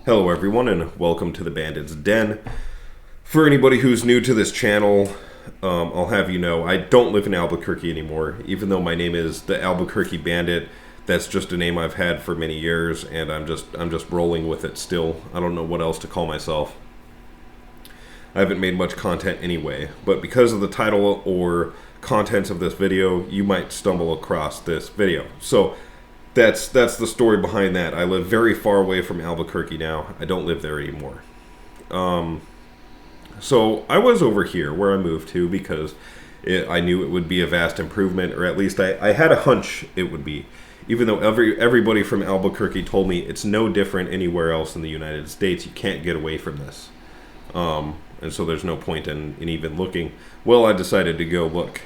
Hello everyone and welcome to the Bandit's Den. For anybody who's new to this channel, I'll have you know I don't live in Albuquerque anymore. Even though my name is the Albuquerque Bandit, that's just a name I've had for many years, and I'm just rolling with it still. I don't know what else to call myself. I haven't made much content anyway, but because of the title or contents of this video, you might stumble across this video. So that's the story behind that. I live very far away from Albuquerque now. I don't live there anymore. So I was over here where I moved to because I knew it would be a vast improvement, or at least I had a hunch it would be. Even though everybody from Albuquerque told me it's no different anywhere else in the United States. You can't get away from this. And so there's no point in even looking. Well, I decided to go look.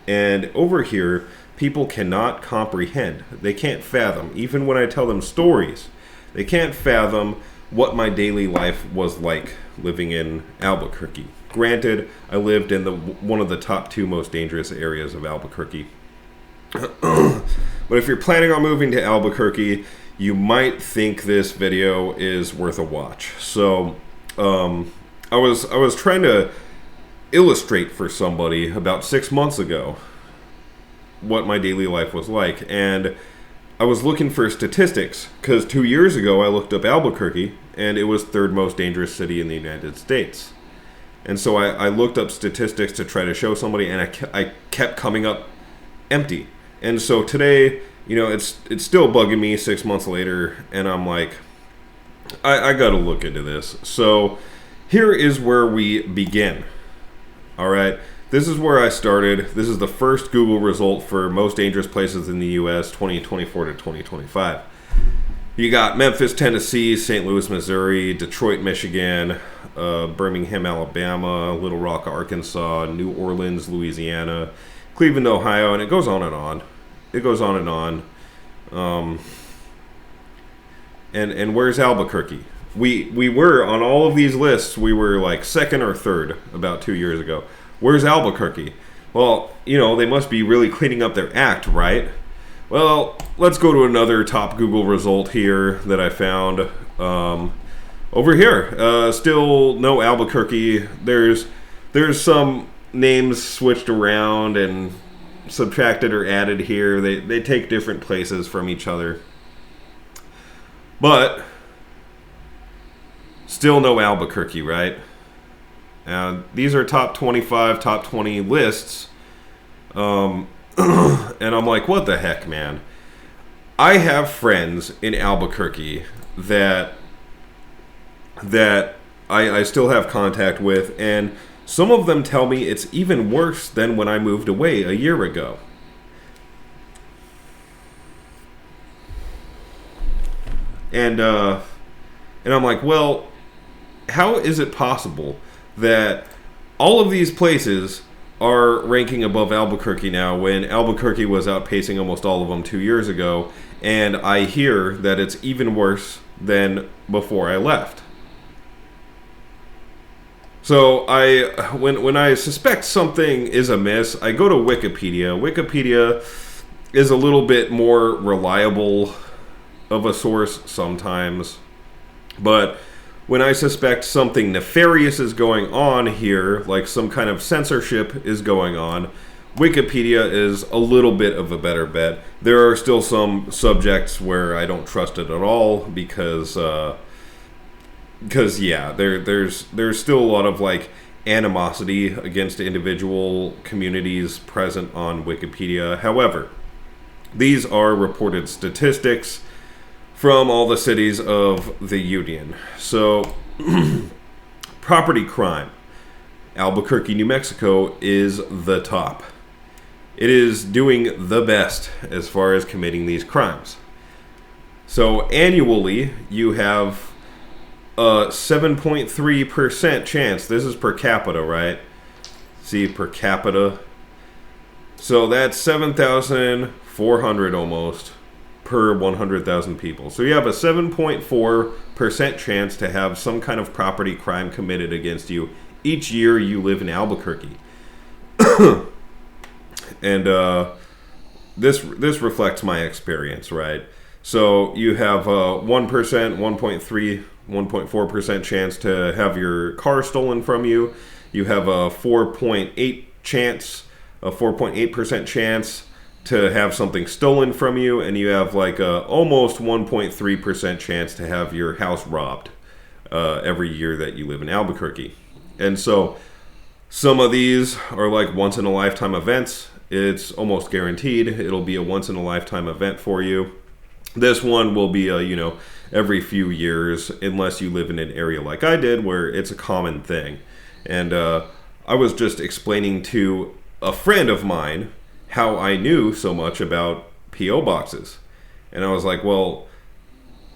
And over here, people cannot comprehend. They can't fathom. Even when I tell them stories, they can't fathom what my daily life was like living in Albuquerque. Granted, I lived in one of the top 2 most dangerous areas of Albuquerque. But if you're planning on moving to Albuquerque, you might think this video is worth a watch. So, I was trying to illustrate for somebody about 6 months ago what my daily life was like, and I was looking for statistics because 2 years ago I looked up Albuquerque and it was 3rd most dangerous city in the United States. And so I looked up statistics to try to show somebody, and I kept coming up empty. And so today, you know, it's still bugging me 6 months later, and I'm like, I gotta look into this. So here is where we begin. All right, this is where I started. This is the first Google result for most dangerous places in the U.S. 2024 to 2025. You got Memphis, Tennessee, St. Louis, Missouri, Detroit, Michigan, Birmingham, Alabama, Little Rock, Arkansas, New Orleans, Louisiana, Cleveland, Ohio, and it goes on and on. It goes on and on. And where's Albuquerque? We were on all of these lists. We were like 2nd or 3rd about 2 years ago. Where's Albuquerque? Well, you know, they must be really cleaning up their act, right? Well, let's go to another top Google result here that I found. Over here, still no Albuquerque. There's some names switched around and subtracted or added here. They take different places from each other. But still no Albuquerque, right? And these are top 25, top 20 lists. And I'm like, what the heck, man? I have friends in Albuquerque that I still have contact with, and some of them tell me it's even worse than when I moved away a year ago. And I'm like, well, how is it possible that all of these places are ranking above Albuquerque now when Albuquerque was outpacing almost all of them 2 years ago, and I hear that it's even worse than before I left? So when I suspect something is amiss, I go to Wikipedia. Wikipedia is a little bit more reliable of a source sometimes, but when I suspect something nefarious is going on here, like some kind of censorship is going on, Wikipedia is a little bit of a better bet. There are still some subjects where I don't trust it at all because yeah, there's still a lot of like animosity against individual communities present on Wikipedia. However, these are reported statistics from all the cities of the Union. So, property crime. Albuquerque, New Mexico is the top. It is doing the best as far as committing these crimes. So, annually, you have a 7.3% chance. This is per capita, right? See, per capita. So, that's 7,400 almost per 100,000 people. So you have a 7.4% chance to have some kind of property crime committed against you each year you live in Albuquerque. And this reflects my experience, right? So you have a 1%, 1.3, 1.4% chance to have your car stolen from you. You have a 4.8% chance to have something stolen from you, and you have like a almost 1.3% chance to have your house robbed every year that you live in Albuquerque. And so some of these are like once in a lifetime events. It's almost guaranteed it'll be a once in a lifetime event for you. This one will be every few years, unless you live in an area like I did where it's a common thing. And I was just explaining to a friend of mine how I knew so much about P.O. boxes. And I was like, well,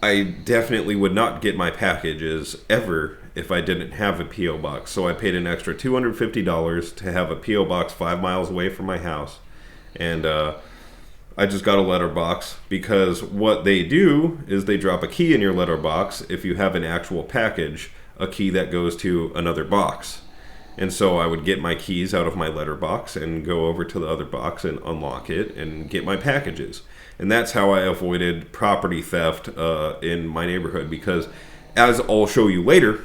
I definitely would not get my packages ever if I didn't have a P.O. box. So I paid an extra $250 to have a P.O. box 5 miles away from my house. And I just got a letterbox because what they do is they drop a key in your letterbox if you have an actual package, a key that goes to another box. And so I would get my keys out of my letterbox and go over to the other box and unlock it and get my packages. And that's how I avoided property theft in my neighborhood, because as I'll show you later,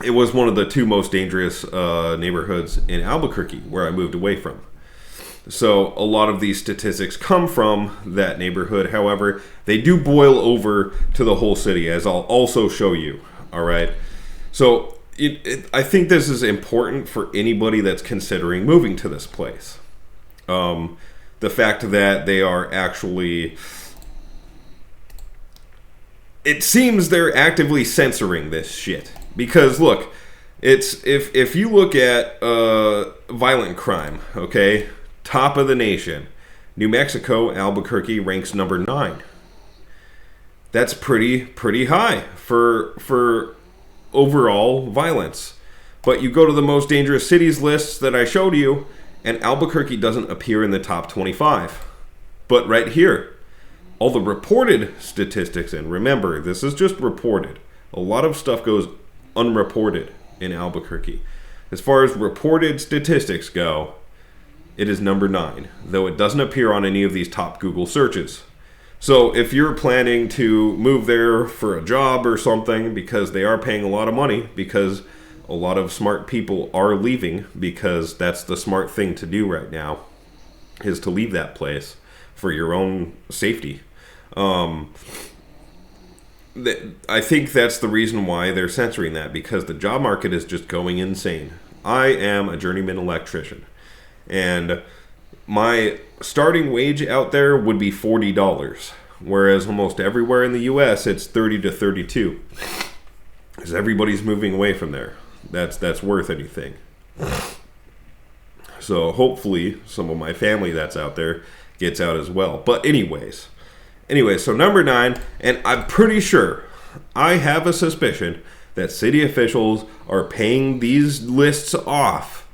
it was one of the 2 most dangerous neighborhoods in Albuquerque where I moved away from. So a lot of these statistics come from that neighborhood. However, they do boil over to the whole city, as I'll also show you. All right. So I think this is important for anybody that's considering moving to this place. The fact that they are actually, it seems they're actively censoring this shit. Because look, it's if you look at violent crime, okay, top of the nation, New Mexico, Albuquerque ranks number 9. That's pretty high for overall violence. But you go to the most dangerous cities lists that I showed you, and Albuquerque doesn't appear in the top 25. But right here, all the reported statistics, and remember, this is just reported. A lot of stuff goes unreported in Albuquerque. As far as reported statistics go, it is number 9, though it doesn't appear on any of these top Google searches. So if you're planning to move there for a job or something, because they are paying a lot of money, because a lot of smart people are leaving, because that's the smart thing to do right now, is to leave that place for your own safety. I think that's the reason why they're censoring that, because the job market is just going insane. I am a journeyman electrician, and my starting wage out there would be $40, whereas almost everywhere in the U.S. it's $30 to $32, because everybody's moving away from there. That's worth anything. So hopefully some of my family that's out there gets out as well. But anyways, so number 9, and I'm pretty sure, I have a suspicion that city officials are paying these lists off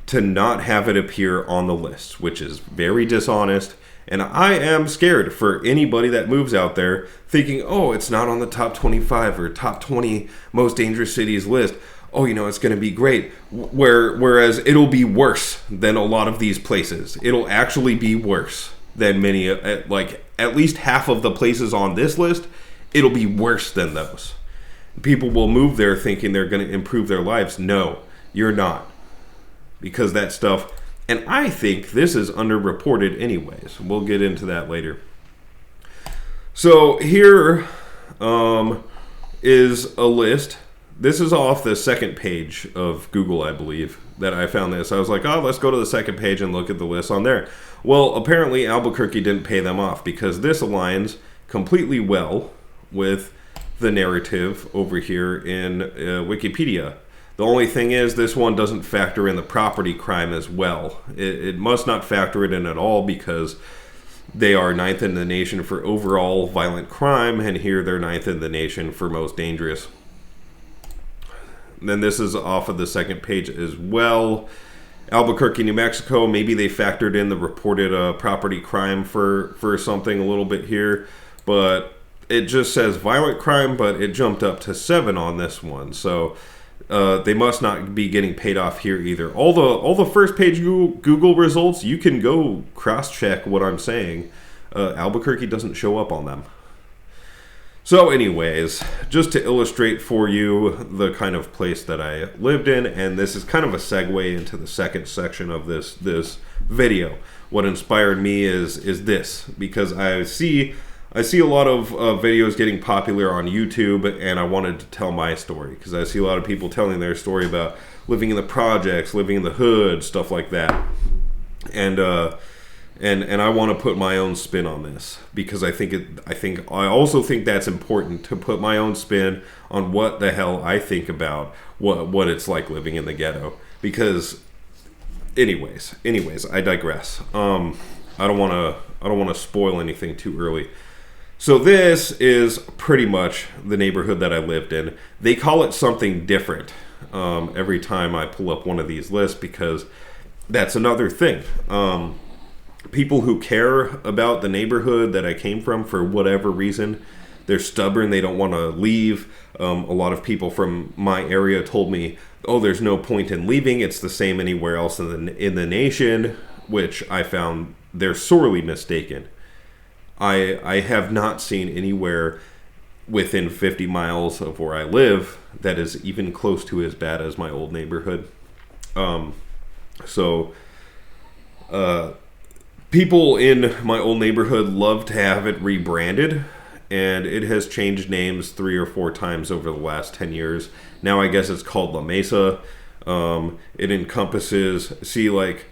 to not have it appear on the list, which is very dishonest. And I am scared for anybody that moves out there thinking, oh, it's not on the top 25 or top 20 most dangerous cities list. Oh, it's going to be great. Whereas it'll be worse than a lot of these places. It'll actually be worse than many, like at least half of the places on this list. It'll be worse than those. People will move there thinking they're going to improve their lives. No, you're not. Because that stuff, and I think this is underreported anyways. We'll get into that later. So here is a list. This is off the second page of Google, I believe, that I found this. I was like, let's go to the second page and look at the list on there. Well, apparently Albuquerque didn't pay them off, because this aligns completely well with the narrative over here in Wikipedia. The only thing is, this one doesn't factor in the property crime as well. It must not factor it in at all, because they are 9th in the nation for overall violent crime, and here they're 9th in the nation for most dangerous. Then this is off of the second page as well. Albuquerque, New Mexico, maybe they factored in the reported property crime for something a little bit here, but it just says violent crime, but it jumped up to 7 on this one. So they must not be getting paid off here either. All the first page Google results, you can go cross-check what I'm saying. Albuquerque doesn't show up on them. So anyways, just to illustrate for you the kind of place that I lived in, and this is kind of a segue into the second section of this video. What inspired me is this, because I see a lot of videos getting popular on YouTube, and I wanted to tell my story, because I see a lot of people telling their story about living in the projects, living in the hood, stuff like that. And I want to put my own spin on this, because I also think that's important, to put my own spin on what the hell I think about what it's like living in the ghetto. Because anyways, I digress. I don't want to spoil anything too early. So this is pretty much the neighborhood that I lived in. They call it something different every time I pull up one of these lists, because that's another thing. People who care about the neighborhood that I came from, for whatever reason, they're stubborn, they don't want to leave. A lot of people from my area told me, oh, there's no point in leaving, it's the same anywhere else in the nation, which I found they're sorely mistaken. I have not seen anywhere within 50 miles of where I live that is even close to as bad as my old neighborhood. People in my old neighborhood love to have it rebranded, and it has changed names 3 or 4 times over the last 10 years. Now I guess it's called La Mesa. It encompasses, like,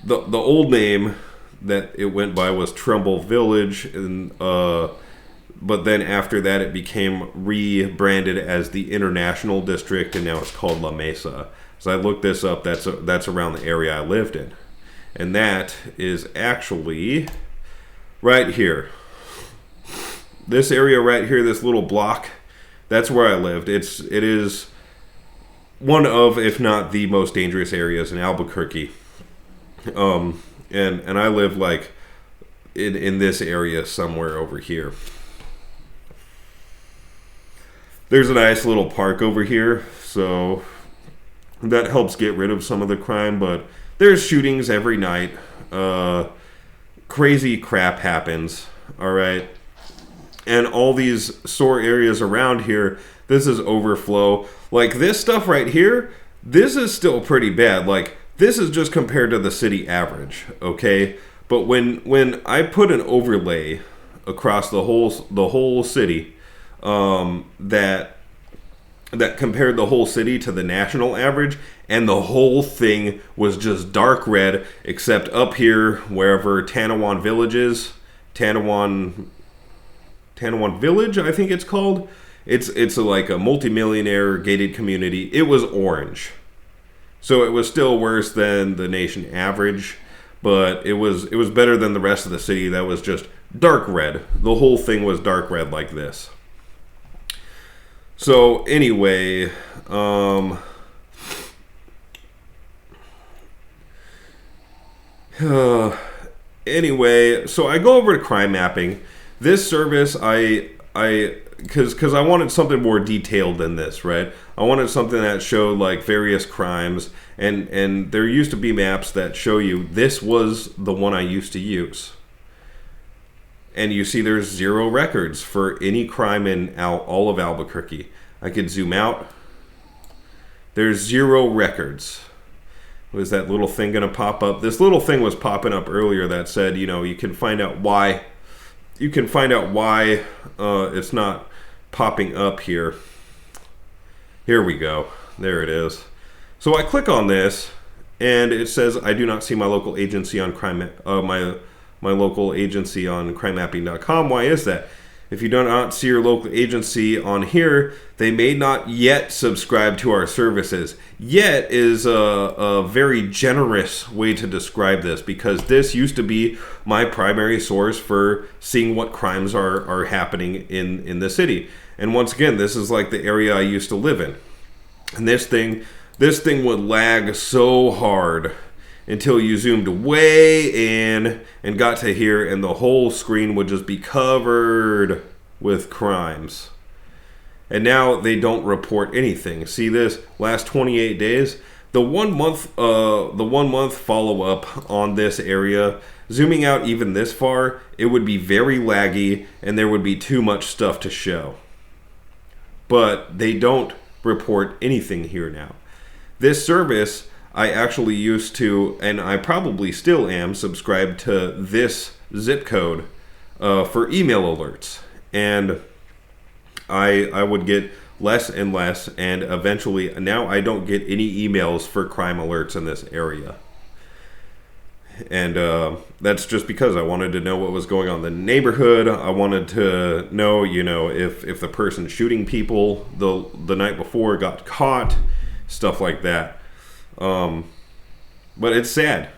the old name that it went by was Trumbull Village, and but then after that it became rebranded as the International District, and now it's called La Mesa. So I looked this up, that's around the area I lived in. And that is actually right here. This area right here, this little block, that's where I lived. It is one of, if not the most dangerous areas in Albuquerque. And I live like in this area somewhere over here. There's a nice little park over here, so that helps get rid of some of the crime, but there's shootings every night. Crazy crap happens, all right? And all these sore areas around here, this is overflow. Like this stuff right here, this is still pretty bad. Like this is just compared to the city average, okay? But when I put an overlay across the whole city, that compared the whole city to the national average, and the whole thing was just dark red, except up here, wherever Tanawon Village is, Tanawon Village, I think it's called. It's like a multimillionaire gated community. It was orange. So it was still worse than the nation average, but it was better than the rest of the city that was just dark red. The whole thing was dark red like this. So anyway, so I go over to crime mapping. This service, because I wanted something more detailed than this, right? I wanted something that showed like various crimes, and there used to be maps that show you this was the one I used to use. And you see there's 0 records for any crime in all of Albuquerque. I could zoom out. There's 0 records. Was that little thing going to pop up? This little thing was popping up earlier that said, you can find out why. You can find out why it's not popping up here. Here we go. There it is. So I click on this, and it says I do not see my local agency on crime. My local agency on crimemapping.com. Why is that? If you do not see your local agency on here, they may not yet subscribe to our services. Yet is a very generous way to describe this, because this used to be my primary source for seeing what crimes are happening in the city. And once again, this is like the area I used to live in. And this thing would lag so hard until you zoomed way in and got to here, and the whole screen would just be covered with crimes. And now they don't report anything. See this? Last 28 days, the 1 month follow up on this area, zooming out even this far, it would be very laggy and there would be too much stuff to show. But they don't report anything here now. This service, I actually used to, and I probably still am, subscribed to this zip code for email alerts. And I would get less and less, and eventually now I don't get any emails for crime alerts in this area. And that's just because I wanted to know what was going on in the neighborhood. I wanted to know, if the person shooting people the night before got caught, stuff like that. But it's sad.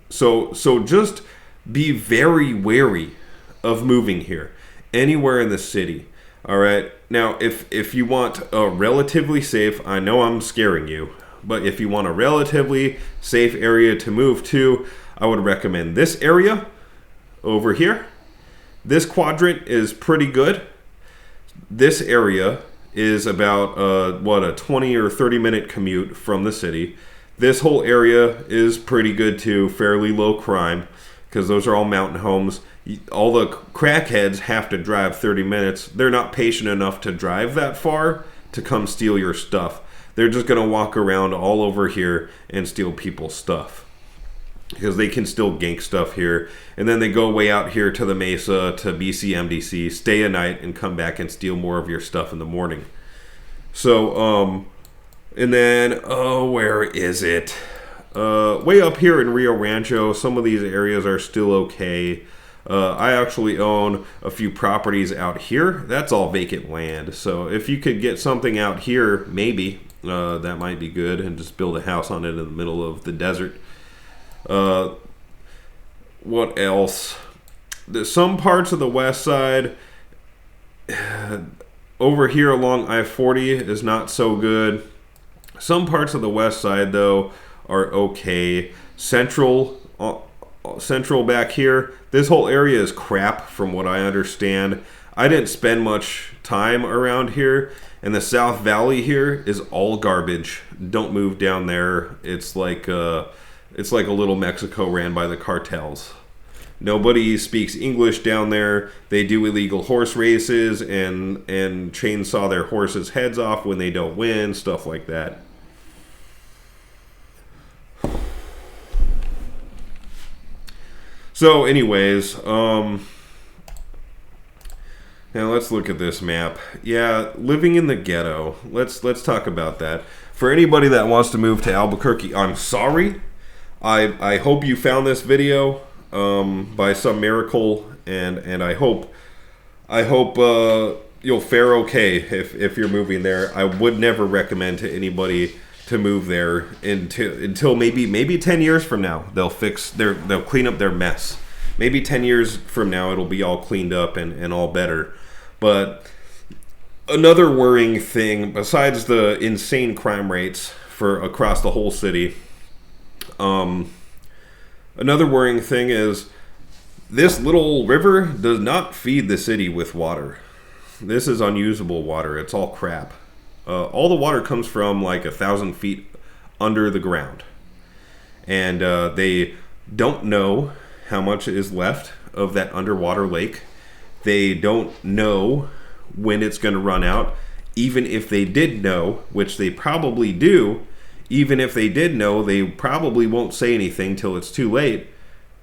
So just be very wary of moving here, anywhere in the city. All right. Now, if you want a relatively safe, I know I'm scaring you, but if you want a relatively safe area to move to, I would recommend this area over here. This quadrant is pretty good. This area is about a 20 or 30 minute commute from the city. This whole area is pretty good too, fairly low crime, because those are all mountain homes. All the crackheads have to drive 30 minutes. They're not patient enough to drive that far to come steal your stuff. They're just going to walk around all over here and steal people's stuff, because they can still gank stuff here. And then they go way out here to the Mesa, to BCMDC, stay a night, and come back and steal more of your stuff in the morning. So, and then, where is it? Way up here in Rio Rancho, some of these areas are still okay. I actually own a few properties out here. That's all vacant land. So if you could get something out here, maybe that might be good, and just build a house on it in the middle of the desert. What else? There's some parts of the west side over here along I-40 is not so good. Some parts of the west side, though, are okay. Central back here, this whole area is crap from what I understand. I didn't spend much time around here, and the South Valley here is all garbage. Don't move down there. It's like a little Mexico ran by the cartels. Nobody speaks English down there. They do illegal horse races and chainsaw their horses' heads off when they don't win, stuff like that. So anyways, now let's look at this map. Yeah, living in the ghetto. Let's talk about that. For anybody that wants to move to Albuquerque, I'm sorry. I hope you found this video by some miracle, and I hope you'll fare okay if you're moving there. I would never recommend to anybody to move there until maybe 10 years from now. They'll clean up their mess. Maybe 10 years from now it'll be all cleaned up and all better. But another worrying thing, besides the insane crime rates for across the whole city, another worrying thing is this little river does not feed the city with water. This is unusable water. It's all crap. All the water comes from like 1,000 feet under the ground. And they don't know how much is left of that underwater lake. They don't know when it's going to run out. Even if they did know, which they probably do, even if they did know, they probably won't say anything till it's too late,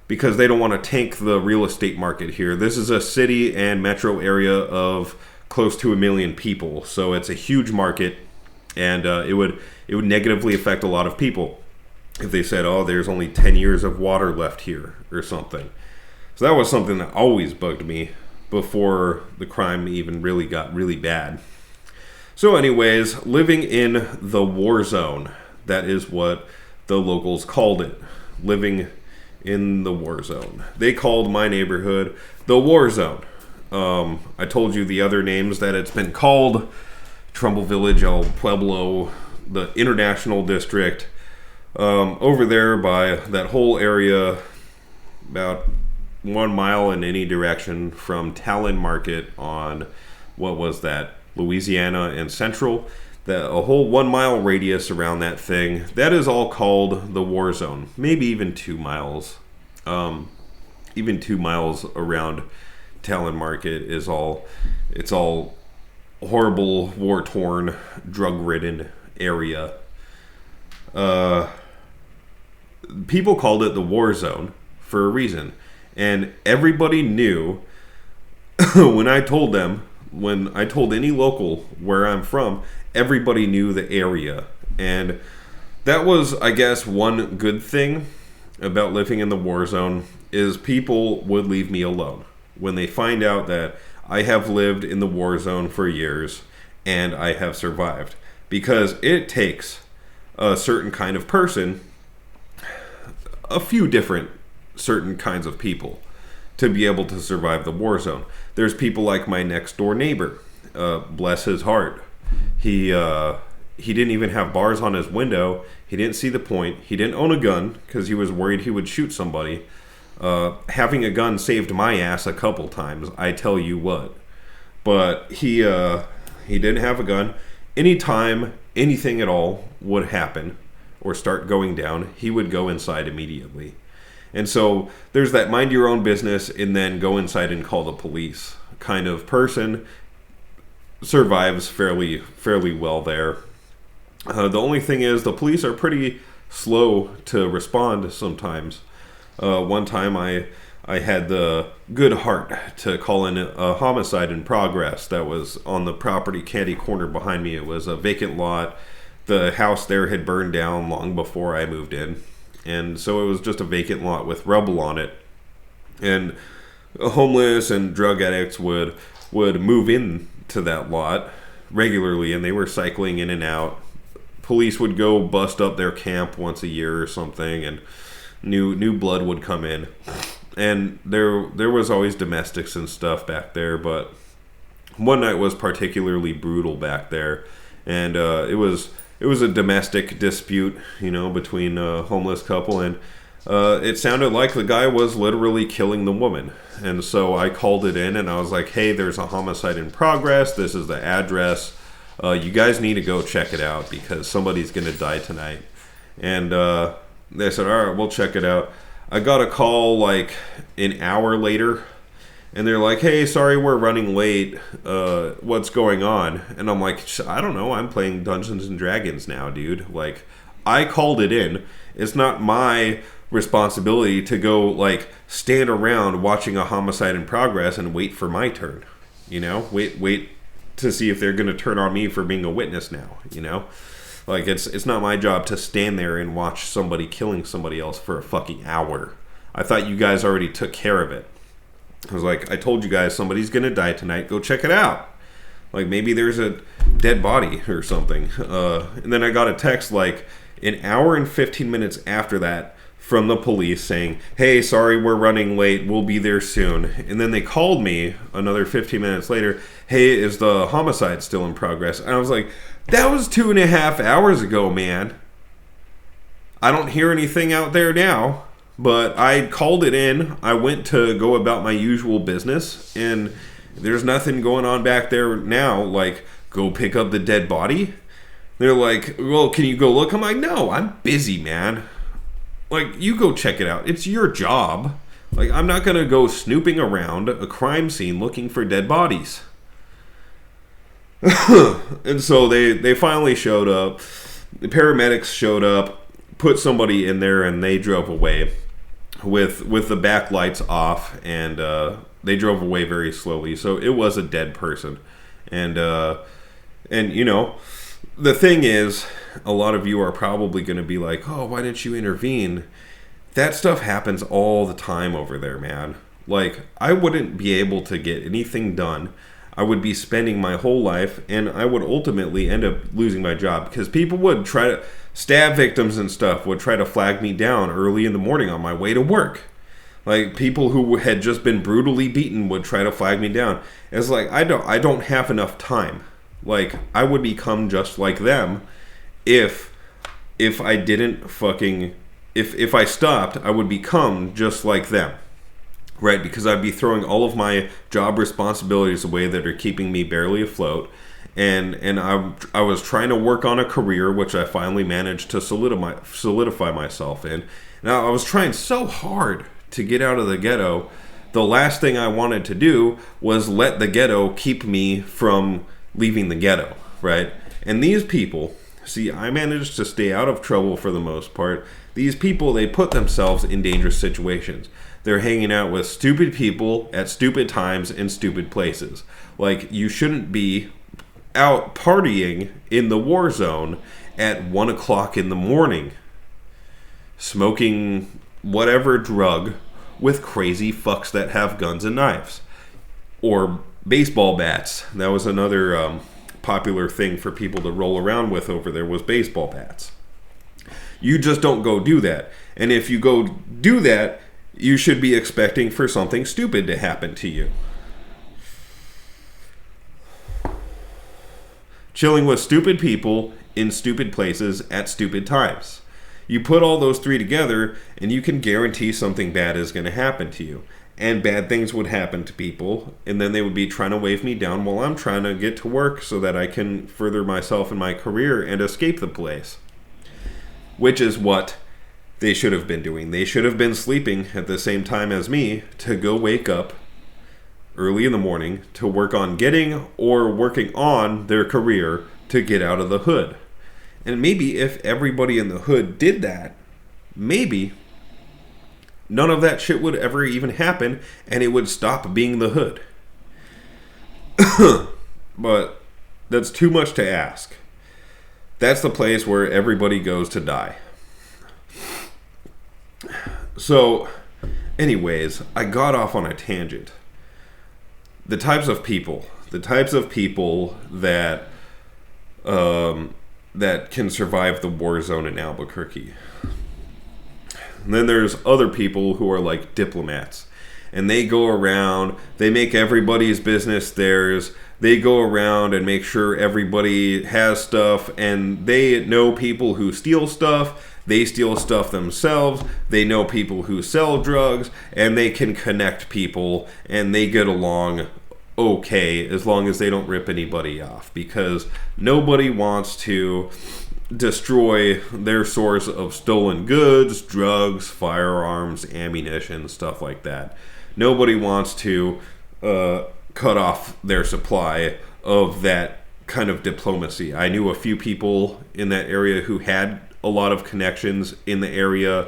because they don't want to tank the real estate market here. This is a city and metro area of close to 1 million people, so it's a huge market, and it would negatively affect a lot of people if they said, oh, there's only 10 years of water left here or something. So that was something that always bugged me before the crime even really got really bad. So anyways, living in the war zone. That is what the locals called it. Living in the war zone. They called my neighborhood the war zone. I told you the other names that it's been called: Trumbull Village, El Pueblo, the International District, over there by that whole area, about 1 mile in any direction from Talon Market on, what was that, Louisiana and Central. a whole 1 mile radius around that thing, that is all called the war zone. Maybe even 2 miles. Even 2 miles around Talon Market is all horrible, war-torn, drug-ridden area. People called it the war zone for a reason. And everybody knew when I told any local where I'm from, everybody knew the area. And that was, I guess, one good thing about living in the war zone is people would leave me alone. When they find out that I have lived in the war zone for years and I have survived. Because it takes a certain kind of person, a few different certain kinds of people, to be able to survive the war zone. There's people like my next door neighbor, bless his heart. He didn't even have bars on his window. He didn't see the point. He didn't own a gun because he was worried he would shoot somebody. Having a gun saved my ass a couple times, I tell you what. But he didn't have a gun. Anytime anything at all would happen or start going down, he would go inside immediately. And so there's that mind your own business and then go inside and call the police kind of person. Survives fairly well there. The only thing is the police are pretty slow to respond sometimes. One time I had the good heart to call in a homicide in progress that was on the property candy corner behind me. It was a vacant lot. The house there had burned down long before I moved in. And so it was just a vacant lot with rubble on it. And homeless and drug addicts would move in to that lot regularly, and they were cycling in and out. Police would go bust up their camp once a year or something, and new blood would come in. And there was always domestics and stuff back there, but one night was particularly brutal back there, and it was a domestic dispute, between a homeless couple, and it sounded like the guy was literally killing the woman. And so I called it in and I was like, hey, there's a homicide in progress. This is the address. You guys need to go check it out because somebody's going to die tonight. And they said, all right, we'll check it out. I got a call like an hour later and they're like, hey, sorry, we're running late. What's going on? And I'm like, I don't know. I'm playing Dungeons and Dragons now, dude. Like, I called it in. It's not my responsibility to go like stand around watching a homicide in progress and wait for my turn. Wait to see if they're going to turn on me for being a witness now. Like it's not my job to stand there and watch somebody killing somebody else for a fucking hour. I thought you guys already took care of it. I was like, I told you guys somebody's going to die tonight. Go check it out. Like maybe there's a dead body or something. And then I got a text like an hour and 15 minutes after that from the police saying, hey, sorry, we're running late. We'll be there soon. And then they called me another 15 minutes later. Hey, is the homicide still in progress? And I was like, that was 2.5 hours ago, man. I don't hear anything out there now. But I called it in. I went to go about my usual business. And there's nothing going on back there now. Like, go pick up the dead body. They're like, well, can you go look? I'm like, no, I'm busy, man. Like, you go check it out. It's your job. Like, I'm not going to go snooping around a crime scene looking for dead bodies. And so they finally showed up. The paramedics showed up, put somebody in there, and they drove away with the back lights off. And they drove away very slowly. So it was a dead person. And the thing is, a lot of you are probably going to be like, oh, why didn't you intervene? That stuff happens all the time over there, man. Like, I wouldn't be able to get anything done. I would be spending my whole life, and I would ultimately end up losing my job because people would try to stab victims and stuff, would try to flag me down early in the morning on my way to work. Like, people who had just been brutally beaten would try to flag me down. It's like, I don't have enough time. Like, I would become just like them if I didn't fucking... If I stopped, I would become just like them. Right? Because I'd be throwing all of my job responsibilities away that are keeping me barely afloat. and I was trying to work on a career, which I finally managed to solidify myself in. Now, I was trying so hard to get out of the ghetto. The last thing I wanted to do was let the ghetto keep me from leaving the ghetto, right? And these people, see, I managed to stay out of trouble for the most part. These people, they put themselves in dangerous situations. They're hanging out with stupid people at stupid times in stupid places. Like, you shouldn't be out partying in the war zone at 1 o'clock in the morning, smoking whatever drug with crazy fucks that have guns and knives. Or baseball bats. That was another popular thing for people to roll around with over there, was baseball bats. You just don't go do that. And if you go do that, you should be expecting for something stupid to happen to you. Chilling with stupid people in stupid places at stupid times. You put all those three together, and you can guarantee something bad is going to happen to you. And bad things would happen to people, and then they would be trying to wave me down while I'm trying to get to work so that I can further myself in my career and escape the place. Which is what they should have been doing. They should have been sleeping at the same time as me to go wake up early in the morning to work on getting or working on their career to get out of the hood. And maybe if everybody in the hood did that, maybe none of that shit would ever even happen, and it would stop being the hood. But that's too much to ask. That's the place where everybody goes to die. So, anyways, I got off on a tangent. The types of people that that can survive the war zone in Albuquerque. And then there's other people who are like diplomats, and they go around, they make everybody's business theirs. They go around and make sure everybody has stuff, and they know people who steal stuff. They steal stuff themselves. They know people who sell drugs, and they can connect people, and they get along okay as long as they don't rip anybody off, because nobody wants to destroy their source of stolen goods, drugs, firearms, ammunition, stuff like that. Nobody wants to cut off their supply of that kind of diplomacy. I knew a few people in that area who had a lot of connections in the area,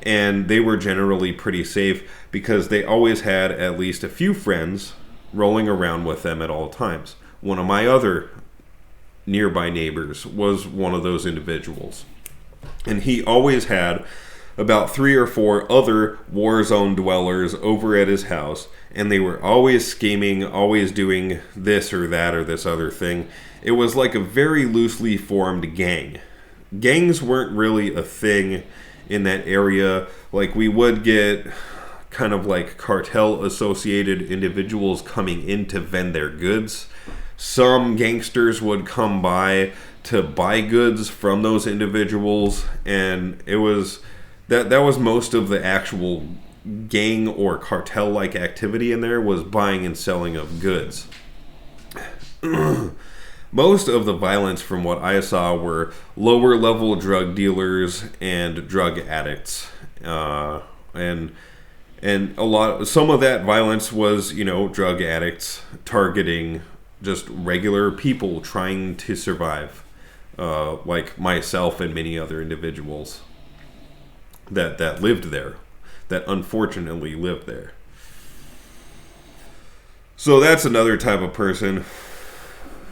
and they were generally pretty safe because they always had at least a few friends rolling around with them at all times. One of my other nearby neighbors was one of those individuals, and he always had about 3 or 4 other war zone dwellers over at his house, and they were always scheming, always doing this or that or this other thing. It was like a very loosely formed gang. Gangs weren't really a thing in that area. Like, we would get kind of like cartel associated individuals coming in to vend their goods. Some gangsters would come by to buy goods from those individuals, and it was that was most of the actual gang or cartel like activity in there, was buying and selling of goods. Most of the violence from what I saw were lower level drug dealers and drug addicts, and some of that violence was, drug addicts targeting just regular people trying to survive, like myself and many other individuals that lived there, that unfortunately lived there. So that's another type of person.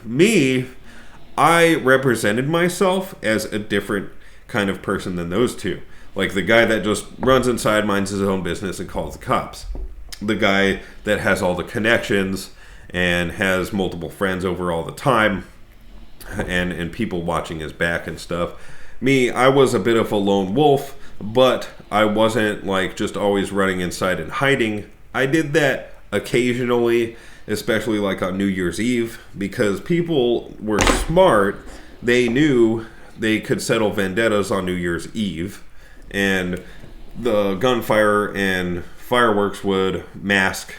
Me, I represented myself as a different kind of person than those two. Like the guy that just runs inside, minds his own business, and calls the cops. The guy that has all the connections and has multiple friends over all the time, and people watching his back and stuff. Me, I was a bit of a lone wolf, but I wasn't like just always running inside and hiding. I did that occasionally, especially like on New Year's Eve, because people were smart. They knew they could settle vendettas on New Year's Eve, and the gunfire and fireworks would mask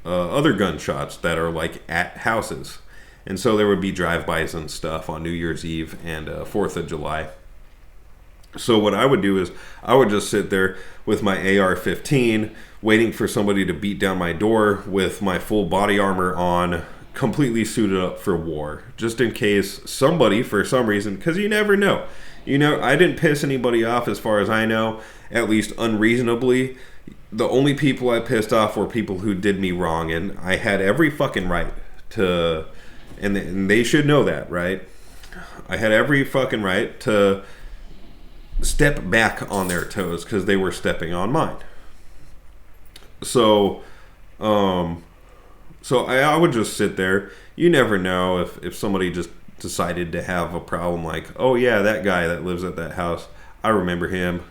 other gunshots that are like at houses. And so there would be drive-bys and stuff on New Year's Eve and 4th of July. So what I would do is I would just sit there with my AR-15 waiting for somebody to beat down my door with my full body armor on, completely suited up for war, just in case somebody, for some reason, because you never know. I didn't piss anybody off as far as I know, at least unreasonably. The only people I pissed off were people who did me wrong, and I had every fucking right to, and they should know that, right? I had every fucking right to step back on their toes because they were stepping on mine. So I would just sit there. You never know if somebody just decided to have a problem like, oh yeah, that guy that lives at that house, I remember him.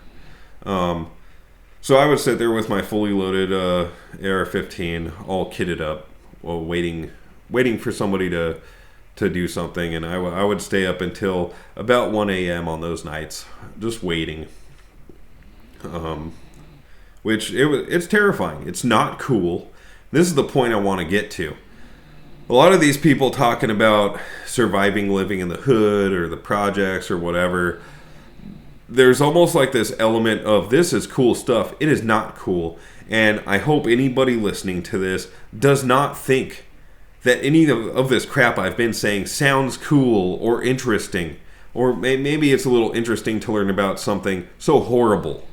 So I would sit there with my fully loaded AR-15, all kitted up, waiting for somebody to do something, and I would stay up until about 1 a.m. on those nights, just waiting. It's terrifying. It's not cool. This is the point I want to get to. A lot of these people talking about surviving living in the hood or the projects or whatever, there's almost like this element of this is cool stuff. It is not cool. And I hope anybody listening to this does not think that any of this crap I've been saying sounds cool or interesting. Or maybe it's a little interesting to learn about something so horrible.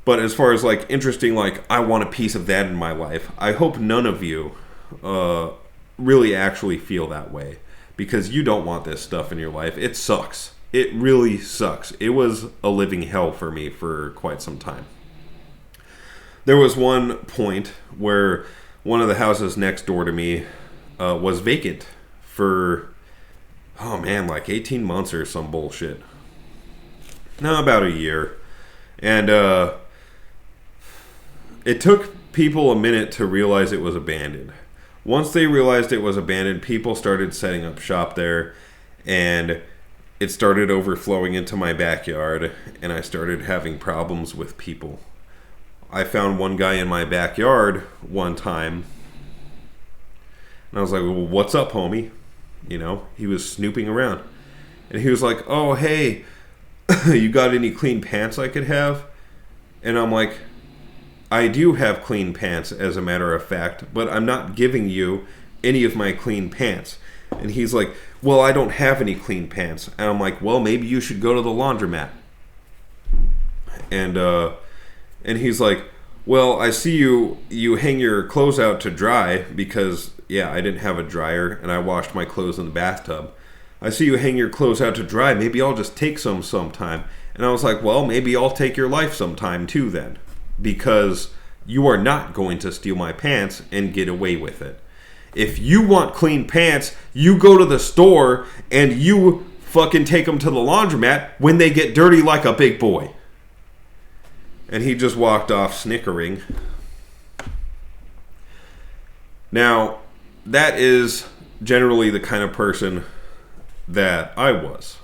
But as far as like interesting, like I want a piece of that in my life, I hope none of you really actually feel that way, because you don't want this stuff in your life. It sucks. It really sucks. It was a living hell for me for quite some time. There was one point where one of the houses next door to me was vacant for, like 18 months or some bullshit. No, about a year. And it took people a minute to realize it was abandoned. Once they realized it was abandoned, people started setting up shop there, and it started overflowing into my backyard, and I started having problems with people. I found one guy in my backyard one time, and I was like, well, what's up, homie? He was snooping around. And he was like, oh, hey, you got any clean pants I could have? And I'm like, I do have clean pants, as a matter of fact, but I'm not giving you any of my clean pants. And he's like, well, I don't have any clean pants. And I'm like, well, maybe you should go to the laundromat. And he's like, well, I see you hang your clothes out to dry because, I didn't have a dryer and I washed my clothes in the bathtub. I see you hang your clothes out to dry. Maybe I'll just take some sometime. And I was like, well, maybe I'll take your life sometime too then, because you are not going to steal my pants and get away with it. If you want clean pants, you go to the store and you fucking take them to the laundromat when they get dirty like a big boy. And he just walked off snickering. Now, that is generally the kind of person that I was.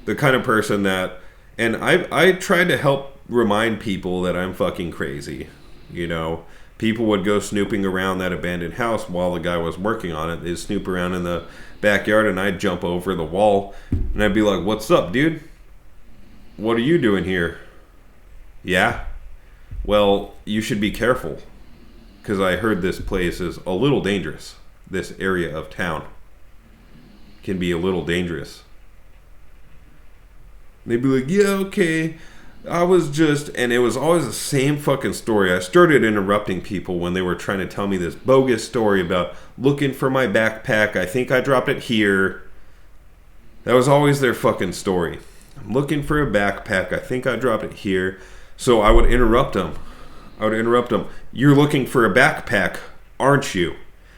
The kind of person that, and I tried to help remind people that I'm fucking crazy. People would go snooping around that abandoned house while the guy was working on it. They'd snoop around in the backyard, and I'd jump over the wall, and I'd be like, what's up, dude? What are you doing here? Yeah? Well, you should be careful, because I heard this place is a little dangerous. This area of town can be a little dangerous. They'd be like, yeah, okay. I was just, and it was always the same fucking story. I started interrupting people when they were trying to tell me this bogus story about looking for my backpack. I think I dropped it here. That was always their fucking story. I'm looking for a backpack. I think I dropped it here. So I would interrupt them. You're looking for a backpack, aren't you?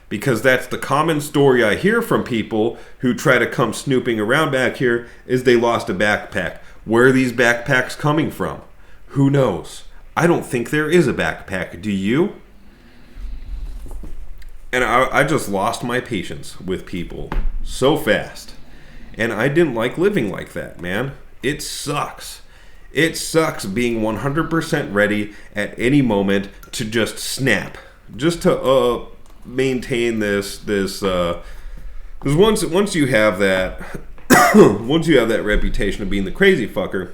Because that's the common story I hear from people who try to come snooping around back here, is they lost a backpack. Where are these backpacks coming from? Who knows? I don't think there is a backpack. Do you? And I just lost my patience with people so fast. And I didn't like living like that, man. It sucks. It sucks being 100% ready at any moment to just snap. Just to maintain this because once you have that once you have that reputation of being the crazy fucker,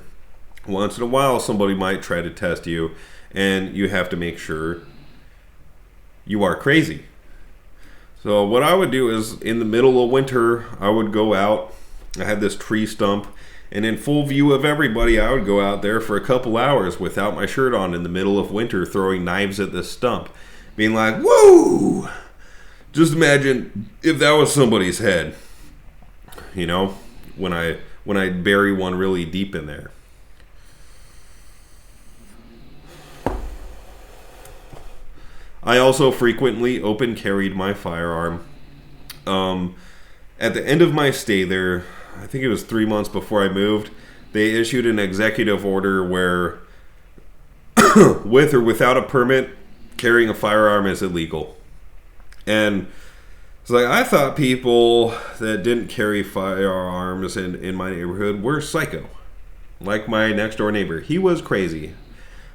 once in a while somebody might try to test you, and you have to make sure you are crazy. So what I would do is, in the middle of winter, I would go out. I had this tree stump, and in full view of everybody, I would go out there for a couple hours without my shirt on in the middle of winter, throwing knives at this stump, being like, woo! Just imagine if that was somebody's head, you know, when I bury one really deep in there. I also frequently open carried my firearm. At the end of my stay there, I think it was 3 months before I moved, they issued an executive order where with or without a permit, carrying a firearm is illegal. And it's like, I thought people that didn't carry firearms in my neighborhood were psycho. Like my next door neighbor. He was crazy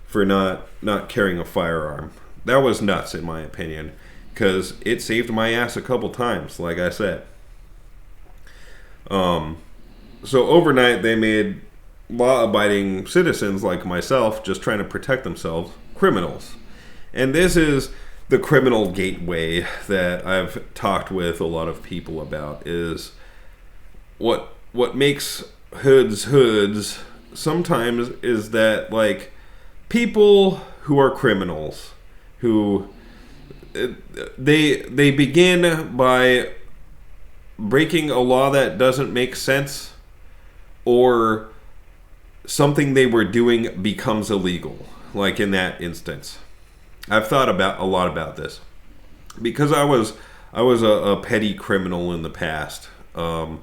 for not carrying a firearm. That was nuts, in my opinion, because it saved my ass a couple times, like I said. So overnight, they made law-abiding citizens like myself, just trying to protect themselves, criminals. And this is the criminal gateway that I've talked with a lot of people about, is what makes hoods sometimes is that, like, people who are criminals, who they begin by breaking a law that doesn't make sense, or something they were doing becomes illegal, like in that instance. I've thought about a lot about this because I was a petty criminal in the past, and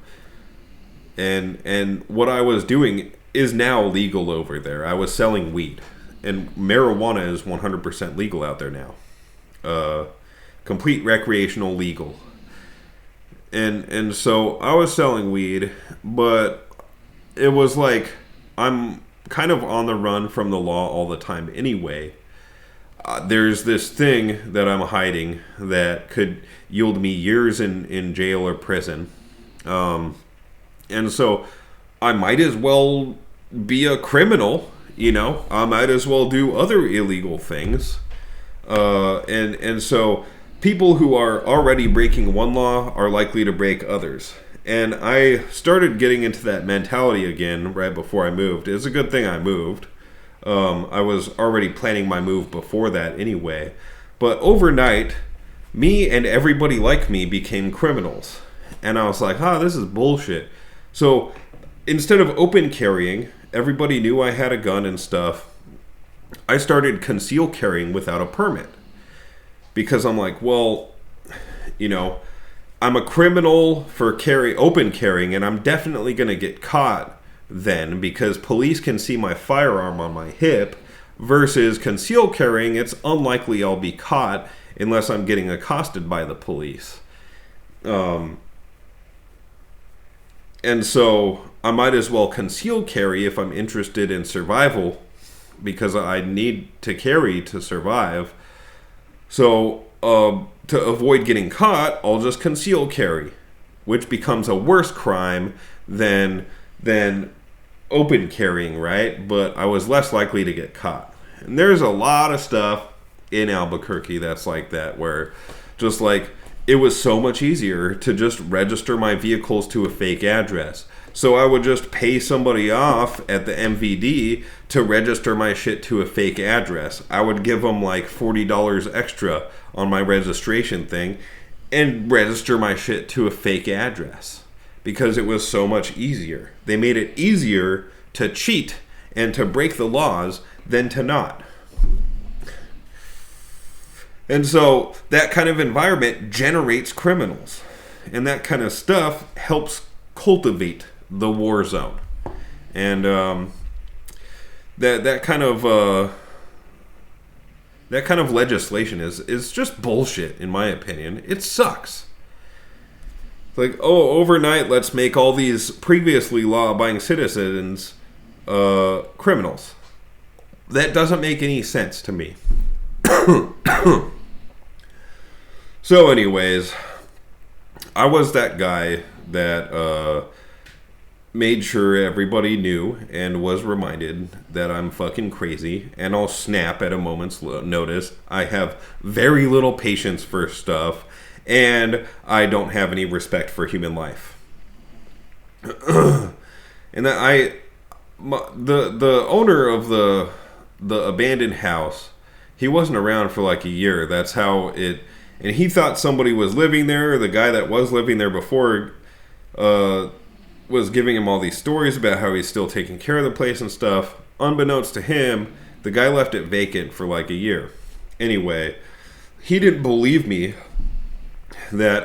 what I was doing is now legal over there. I was selling weed. And marijuana is 100% legal out there now. Complete recreational legal. And so I was selling weed, but it was like I'm kind of on the run from the law all the time anyway. There's this thing that I'm hiding that could yield me years in jail or prison. And so I might as well be a criminal. You know, I might as well do other illegal things. And so people who are already breaking one law are likely to break others. And I started getting into that mentality again right before I moved. It's a good thing I moved. I was already planning my move before that anyway. But overnight, me and everybody like me became criminals. And I was like, this is bullshit. So instead of open carrying, everybody knew I had a gun and stuff. I started conceal carrying without a permit. Because I'm like, well, you know, I'm a criminal for open carrying, and I'm definitely going to get caught then because police can see my firearm on my hip, versus conceal carrying, it's unlikely I'll be caught unless I'm getting accosted by the police. And so I might as well conceal carry if I'm interested in survival, because I need to carry to survive. So to avoid getting caught, I'll just conceal carry, which becomes a worse crime than open carrying, right? But I was less likely to get caught. And there's a lot of stuff in Albuquerque that's like that, where just like it was so much easier to just register my vehicles to a fake address. So I would just pay somebody off at the MVD to register my shit to a fake address. I would give them like $40 extra on my registration thing and register my shit to a fake address because it was so much easier. They made it easier to cheat and to break the laws than to not. And so that kind of environment generates criminals. And that kind of stuff helps cultivate the war zone. And that kind of legislation is just bullshit, in my opinion. It sucks. It's like, overnight, let's make all these previously law-abiding citizens criminals. That doesn't make any sense to me. So anyways, I was that guy that made sure everybody knew and was reminded that I'm fucking crazy and I'll snap at a moment's notice. I have very little patience for stuff and I don't have any respect for human life. And that the owner of the abandoned house, he wasn't around for like a year. That's how it. And he thought somebody was living there. The guy that was living there before was giving him all these stories about how he's still taking care of the place and stuff. Unbeknownst to him, the guy left it vacant for like a year. Anyway, he didn't believe me that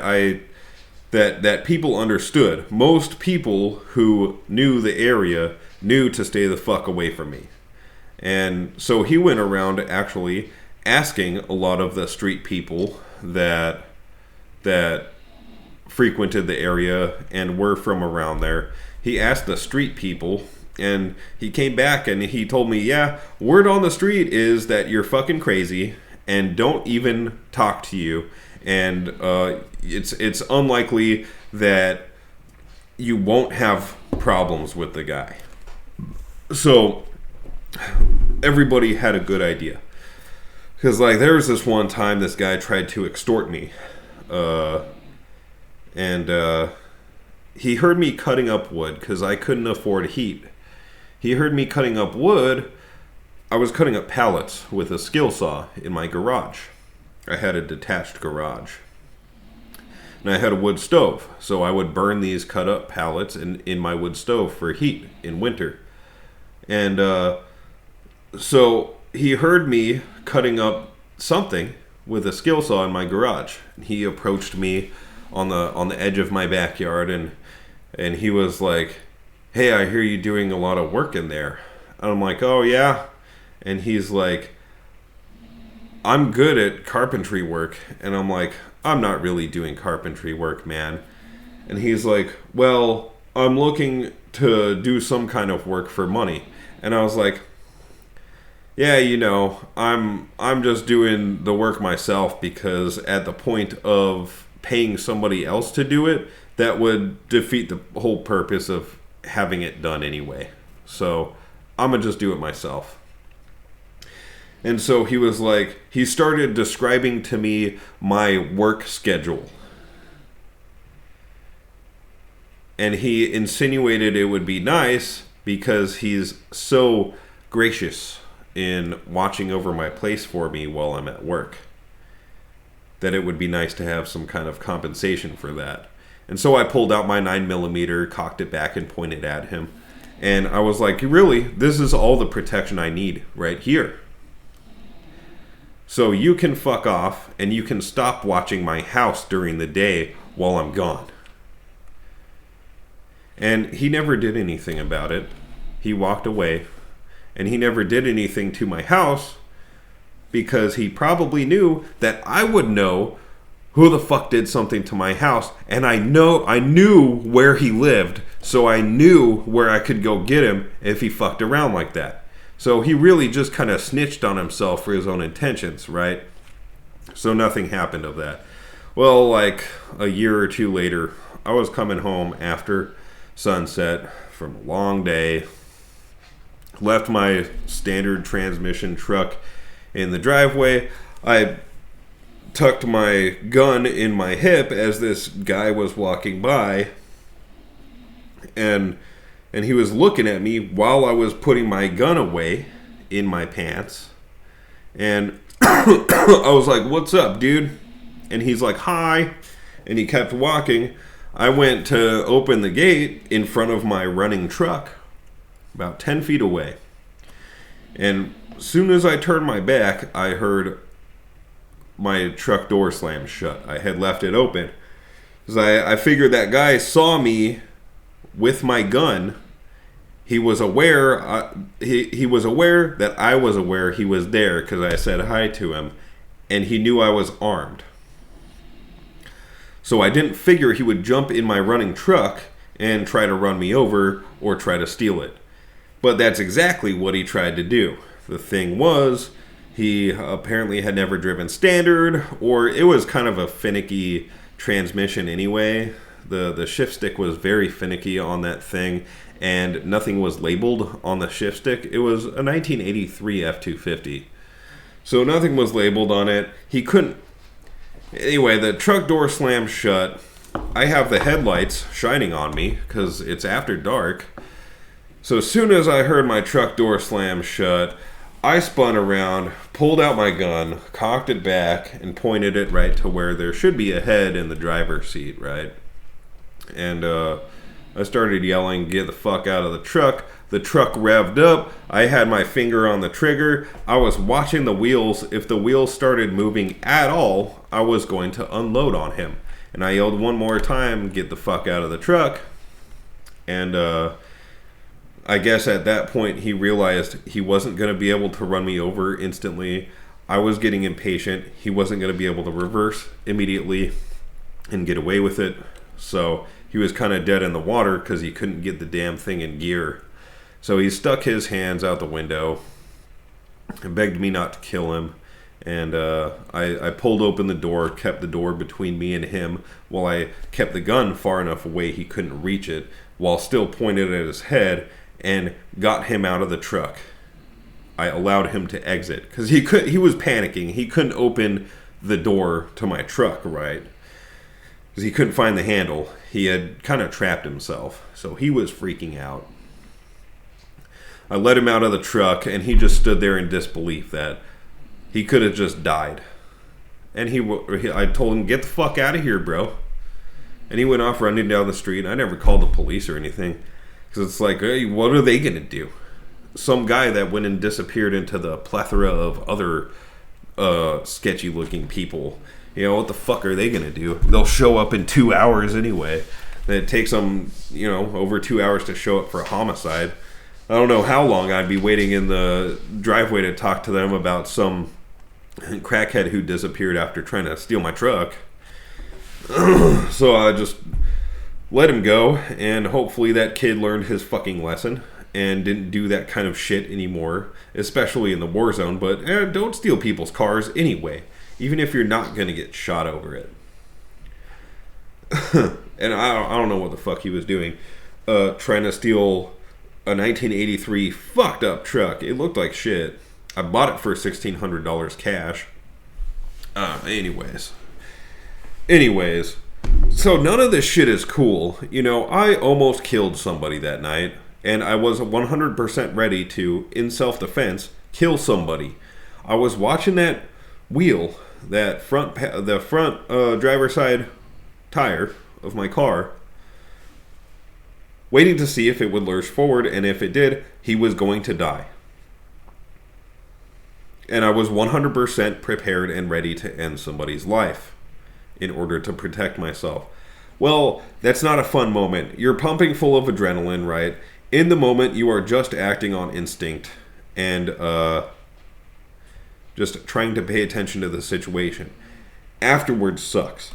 that people understood. Most people who knew the area knew to stay the fuck away from me. And so he went around actually asking a lot of the street people that frequented the area and were from around there. He asked the street people, and he came back and he told me, yeah, word on the street is that you're fucking crazy and don't even talk to you. And it's unlikely that you won't have problems with the guy. So everybody had a good idea. Because, like, there was this one time this guy tried to extort me. And he heard me cutting up wood because I couldn't afford heat. He heard me cutting up wood. I was cutting up pallets with a skill saw in my garage. I had a detached garage. And I had a wood stove. So I would burn these cut up pallets in my wood stove for heat in winter. And so he heard me cutting up something with a skill saw in my garage. He approached me on the edge of my backyard and he was like, hey, I hear you doing a lot of work in there. And I'm like, oh yeah. And he's like, I'm good at carpentry work. And I'm like, I'm not really doing carpentry work, man. And he's like, well, I'm looking to do some kind of work for money. And I was like, yeah, you know, I'm just doing the work myself because at the point of paying somebody else to do it, that would defeat the whole purpose of having it done anyway. So I'm going to just do it myself. And so he was like, he started describing to me my work schedule. And he insinuated it would be nice because he's so gracious in watching over my place for me while I'm at work, that it would be nice to have some kind of compensation for that. And so I pulled out my 9mm, cocked it back and pointed at him. And I was like, really, this is all the protection I need right here. So you can fuck off and you can stop watching my house during the day while I'm gone. And he never did anything about it. He walked away. And he never did anything to my house because he probably knew that I would know who the fuck did something to my house. And I knew where he lived, so I knew where I could go get him if he fucked around like that. So he really just kind of snitched on himself for his own intentions, right? So nothing happened of that. Well, like a year or two later, I was coming home after sunset from a long day. Left my standard transmission truck in the driveway. I tucked my gun in my hip as this guy was walking by. And he was looking at me while I was putting my gun away in my pants. And I was like, what's up, dude? And he's like, hi. And he kept walking. I went to open the gate in front of my running truck, about 10 feet away. And as soon as I turned my back, I heard my truck door slam shut. I had left it open. Because I figured that guy saw me with my gun. He was aware, he was aware that I was aware he was there because I said hi to him. And he knew I was armed. So I didn't figure he would jump in my running truck and try to run me over or try to steal it. But that's exactly what he tried to do. The thing was, He apparently had never driven standard, or it was kind of a finicky transmission anyway. The shift stick was very finicky on that thing, and nothing was labeled on the shift stick. It was a 1983 F-250. So nothing was labeled on it. He couldn't... Anyway, the truck door slammed shut. I have the headlights shining on me because it's after dark. So as soon as I heard my truck door slam shut, I spun around, pulled out my gun, cocked it back, and pointed it right to where there should be a head in the driver's seat, right? And I started yelling, "Get the fuck out of the truck." The truck revved up. I had my finger on the trigger. I was watching the wheels. If the wheels started moving at all, I was going to unload on him. And I yelled one more time, "Get the fuck out of the truck." And I guess at that point he realized he wasn't going to be able to run me over instantly. I was getting impatient. He wasn't going to be able to reverse immediately and get away with it. So he was kind of dead in the water because he couldn't get the damn thing in gear. So he stuck his hands out the window and begged me not to kill him. And I pulled open the door, kept the door between me and him, while I kept the gun far enough away he couldn't reach it, while still pointed at his head, and got him out of the truck. I allowed him to exit because he was panicking. He couldn't open the door to my truck, right? Because he couldn't find the handle. He had kind of trapped himself, so he was freaking out. I let him out of the truck, and he just stood there in disbelief that he could have just died. And I told him, "Get the fuck out of here, bro." And he went off running down the street. I never called the police or anything, because it's like, hey, what are they going to do? Some guy that went and disappeared into the plethora of other sketchy-looking people. You know, what the fuck are they going to do? They'll show up in 2 hours anyway. It takes them, over 2 hours to show up for a homicide. I don't know how long I'd be waiting in the driveway to talk to them about some crackhead who disappeared after trying to steal my truck. So I just let him go, and hopefully that kid learned his fucking lesson and didn't do that kind of shit anymore, especially in the war zone. But don't steal people's cars anyway, even if you're not going to get shot over it. And I don't know what the fuck he was doing, trying to steal a 1983 fucked up truck. It looked like shit. I bought it for $1,600 cash. Anyways, so none of this shit is cool. I almost killed somebody that night, and I was 100% ready to, in self-defense, kill somebody. I was watching that wheel, the front driver's side tire of my car, waiting to see if it would lurch forward, and if it did, he was going to die. And I was 100% prepared and ready to end somebody's life in order to protect myself. Well, that's not a fun moment. You're pumping full of adrenaline, right? In the moment, you are just acting on instinct and just trying to pay attention to the situation. Afterwards sucks.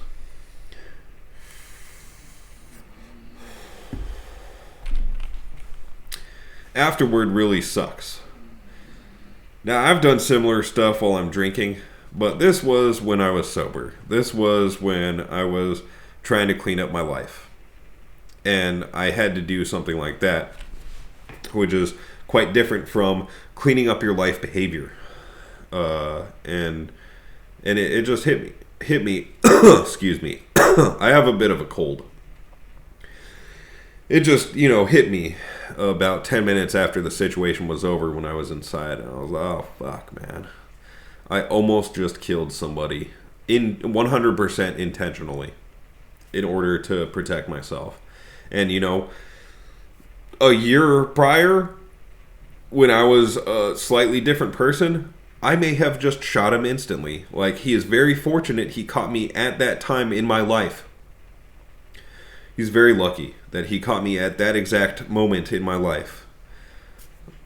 Afterward really sucks. Now, I've done similar stuff while I'm drinking, but this was when I was sober. This was when I was trying to clean up my life. And I had to do something like that, which is quite different from cleaning up your life behavior. And it just hit me. Excuse me. I have a bit of a cold. It just, hit me about 10 minutes after the situation was over when I was inside. And I was like, oh, fuck, man. I almost just killed somebody 100% intentionally in order to protect myself. And, a year prior, when I was a slightly different person, I may have just shot him instantly. Like, he is very fortunate he caught me at that time in my life. He's very lucky that he caught me at that exact moment in my life.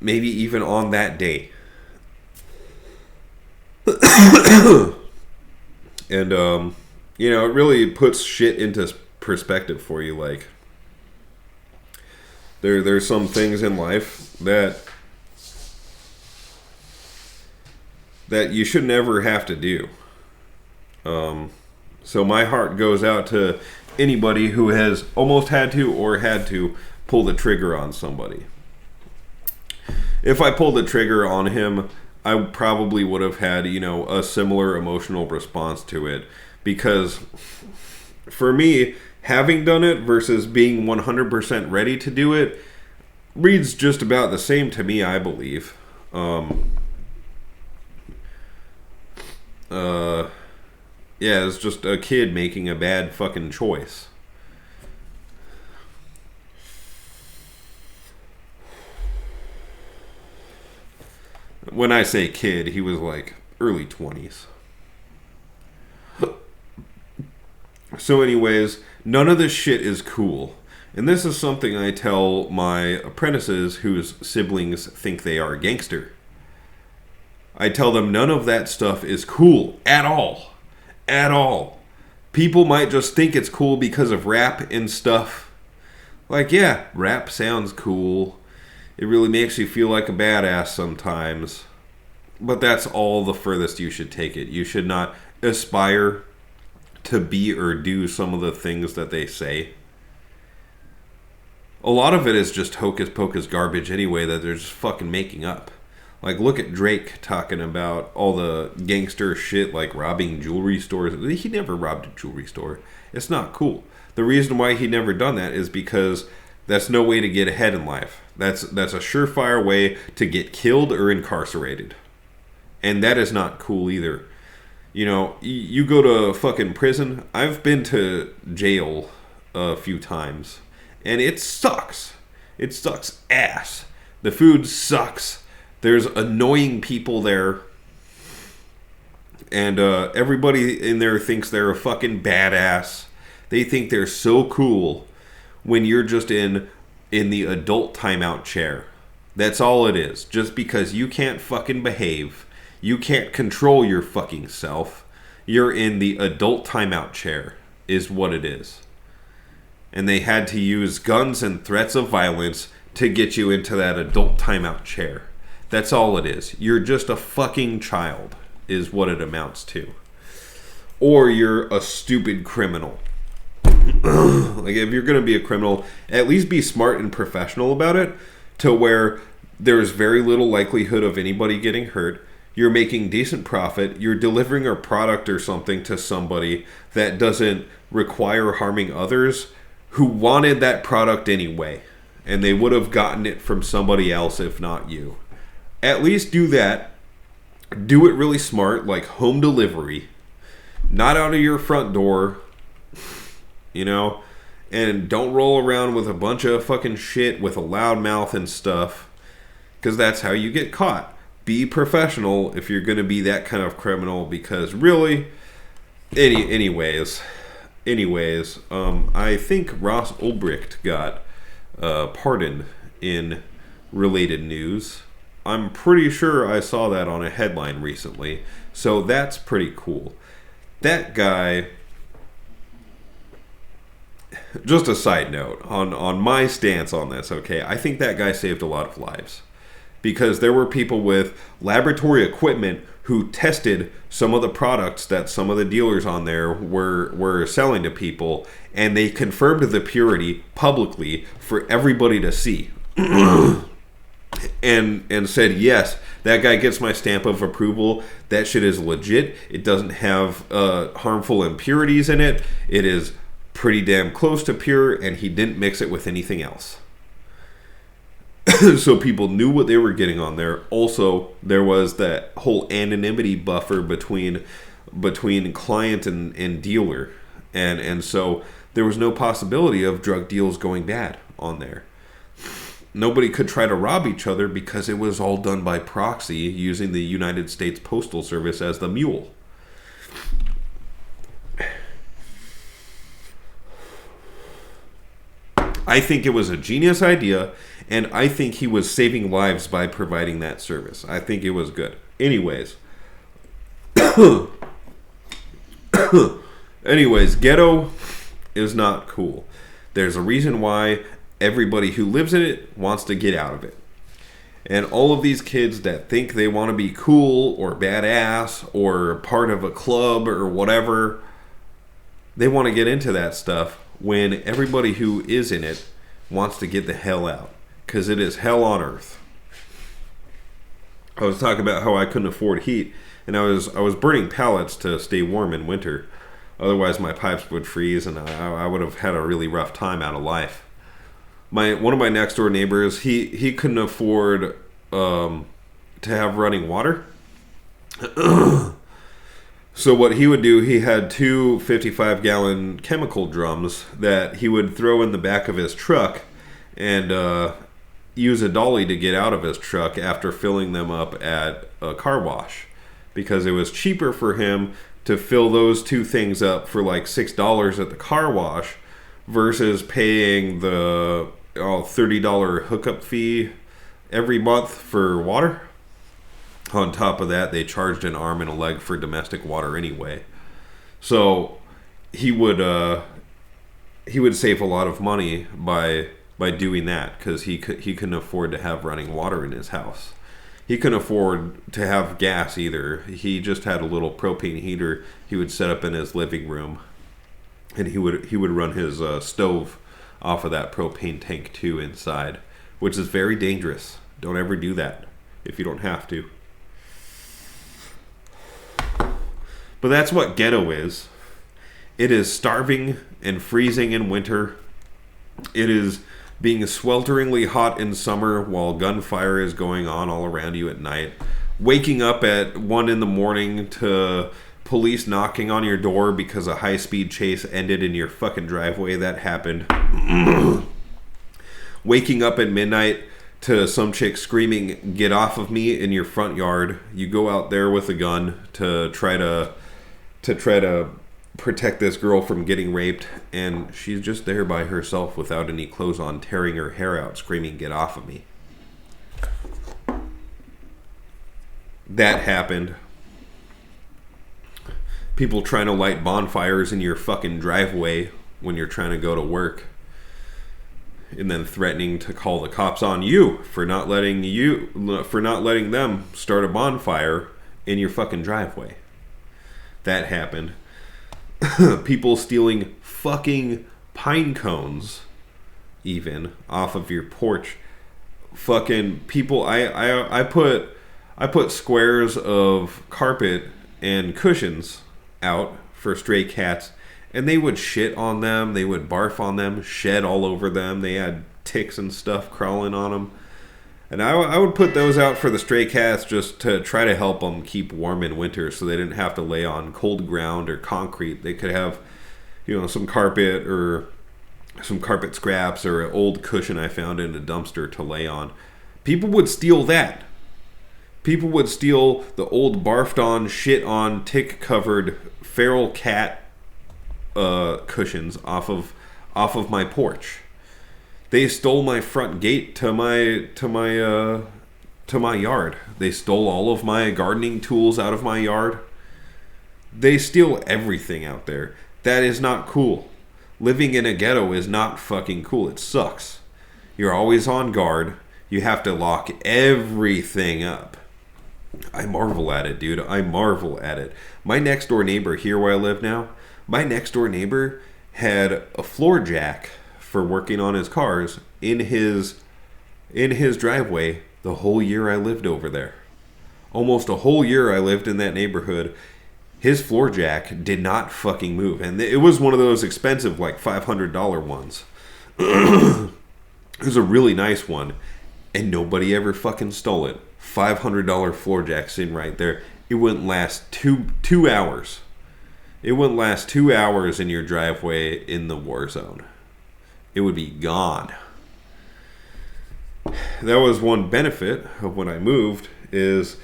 Maybe even on that day. And, it really puts shit into perspective for you. Like, there's some things in life that that you should never have to do. So my heart goes out to anybody who has almost had to or had to pull the trigger on somebody. If I pulled the trigger on him, I probably would have had, a similar emotional response to it. Because for me, having done it versus being 100% ready to do it reads just about the same to me, I believe. Yeah, it's just a kid making a bad fucking choice. When I say kid, he was like early 20s. So anyways, none of this shit is cool. And this is something I tell my apprentices whose siblings think they are a gangster. I tell them none of that stuff is cool at all. At all. People might just think it's cool because of rap and stuff. Like, yeah, rap sounds cool. It really makes you feel like a badass sometimes. But that's all the furthest you should take it. You should not aspire to be or do some of the things that they say. A lot of it is just hocus pocus garbage anyway that they're just fucking making up. Like, look at Drake talking about all the gangster shit, like robbing jewelry stores. He never robbed a jewelry store. It's not cool. The reason why he never done that is because that's no way to get ahead in life. That's a surefire way to get killed or incarcerated. And that is not cool either. You go to fucking prison. I've been to jail a few times. And it sucks. It sucks ass. The food sucks. There's annoying people there. And everybody in there thinks they're a fucking badass. They think they're so cool when you're just in the adult timeout chair. That's all it is. Just because you can't fucking behave. You can't control your fucking self. You're in the adult timeout chair is what it is. And they had to use guns and threats of violence to get you into that adult timeout chair. That's all it is. You're just a fucking child, is what it amounts to. Or you're a stupid criminal. Like, if you're going to be a criminal, at least be smart and professional about it, to where there's very little likelihood of anybody getting hurt. You're making decent profit. You're delivering a product or something to somebody that doesn't require harming others who wanted that product anyway. And they would have gotten it from somebody else if not you. At least do that. Do it really smart, like home delivery. Not out of your front door. And don't roll around with a bunch of fucking shit with a loud mouth and stuff. Because that's how you get caught. Be professional if you're going to be that kind of criminal. Because really, anyways, I think Ross Ulbricht got pardoned in related news. I'm pretty sure I saw that on a headline recently. So that's pretty cool. That guy, just a side note on my stance on this, okay? I think that guy saved a lot of lives. Because there were people with laboratory equipment who tested some of the products that some of the dealers on there were selling to people, and they confirmed the purity publicly for everybody to see. and said, yes, that guy gets my stamp of approval. That shit is legit. It doesn't have harmful impurities in it. It is pretty damn close to pure, and he didn't mix it with anything else. So people knew what they were getting on there. Also, there was that whole anonymity buffer between client and dealer. And so there was no possibility of drug deals going bad on there. Nobody could try to rob each other because it was all done by proxy using the United States Postal Service as the mule. I think it was a genius idea, and I think he was saving lives by providing that service. I think it was good. Anyways, Ghetto is not cool. There's a reason why everybody who lives in it wants to get out of it. And all of these kids that think they want to be cool or badass or part of a club or whatever, they want to get into that stuff when everybody who is in it wants to get the hell out. Because it is hell on earth. I was talking about how I couldn't afford heat, and I was burning pallets to stay warm in winter. Otherwise my pipes would freeze and I would have had a really rough time out of life. One of my next door neighbors, he couldn't afford to have running water. So what he would do, he had two 55-gallon chemical drums that he would throw in the back of his truck and use a dolly to get out of his truck after filling them up at a car wash, because it was cheaper for him to fill those two things up for like $6 at the car wash versus paying the $30 hookup fee every month for water. On top of that, they charged an arm and a leg for domestic water anyway. So he would save a lot of money by doing that, because he couldn't afford to have running water in his house. He couldn't afford to have gas either. He just had a little propane heater he would set up in his living room, and he would run his stove off of that propane tank too inside, which is very dangerous. Don't ever do that if you don't have to. But that's what Ghetto is. It is starving and freezing in winter. It is being swelteringly hot in summer while gunfire is going on all around you at night. Waking up at 1 a.m. to police knocking on your door because a high-speed chase ended in your fucking driveway. That happened. Waking up at midnight to some chick screaming, "Get off of me," in your front yard. You go out there with a gun to try to protect this girl from getting raped, and she's just there by herself without any clothes on, tearing her hair out, screaming, "Get off of me." That happened. People trying to light bonfires in your fucking driveway when you're trying to go to work, and then threatening to call the cops on you for not letting them start a bonfire in your fucking driveway. That happened. People stealing fucking pine cones even off of your porch. Fucking people. I put squares of carpet and cushions out for stray cats, and they would shit on them, they would barf on them, shed all over them. They had ticks and stuff crawling on them. And I would put those out for the stray cats just to try to help them keep warm in winter, so they didn't have to lay on cold ground or concrete. They could have, some carpet or some carpet scraps or an old cushion I found in a dumpster to lay on. People would steal that. People would steal the old barfed on, shit on, tick covered feral cat cushions off of my porch. They stole my front gate to my yard. They stole all of my gardening tools out of my yard. They steal everything out there. That is not cool. Living in a ghetto is not fucking cool. It sucks. You're always on guard. You have to lock everything up. I marvel at it, dude. I marvel at it. My next door neighbor here where I live now, my next door neighbor had a floor jack for working on his cars in his driveway the whole year I lived over there. Almost a whole year I lived in that neighborhood. His floor jack did not fucking move. And it was one of those expensive, like $500 ones. It was a really nice one. And nobody ever fucking stole it. $500 floor jack sitting right there. It wouldn't last two hours. It wouldn't last 2 hours in your driveway in the war zone. It would be gone. That was one benefit of when I moved, is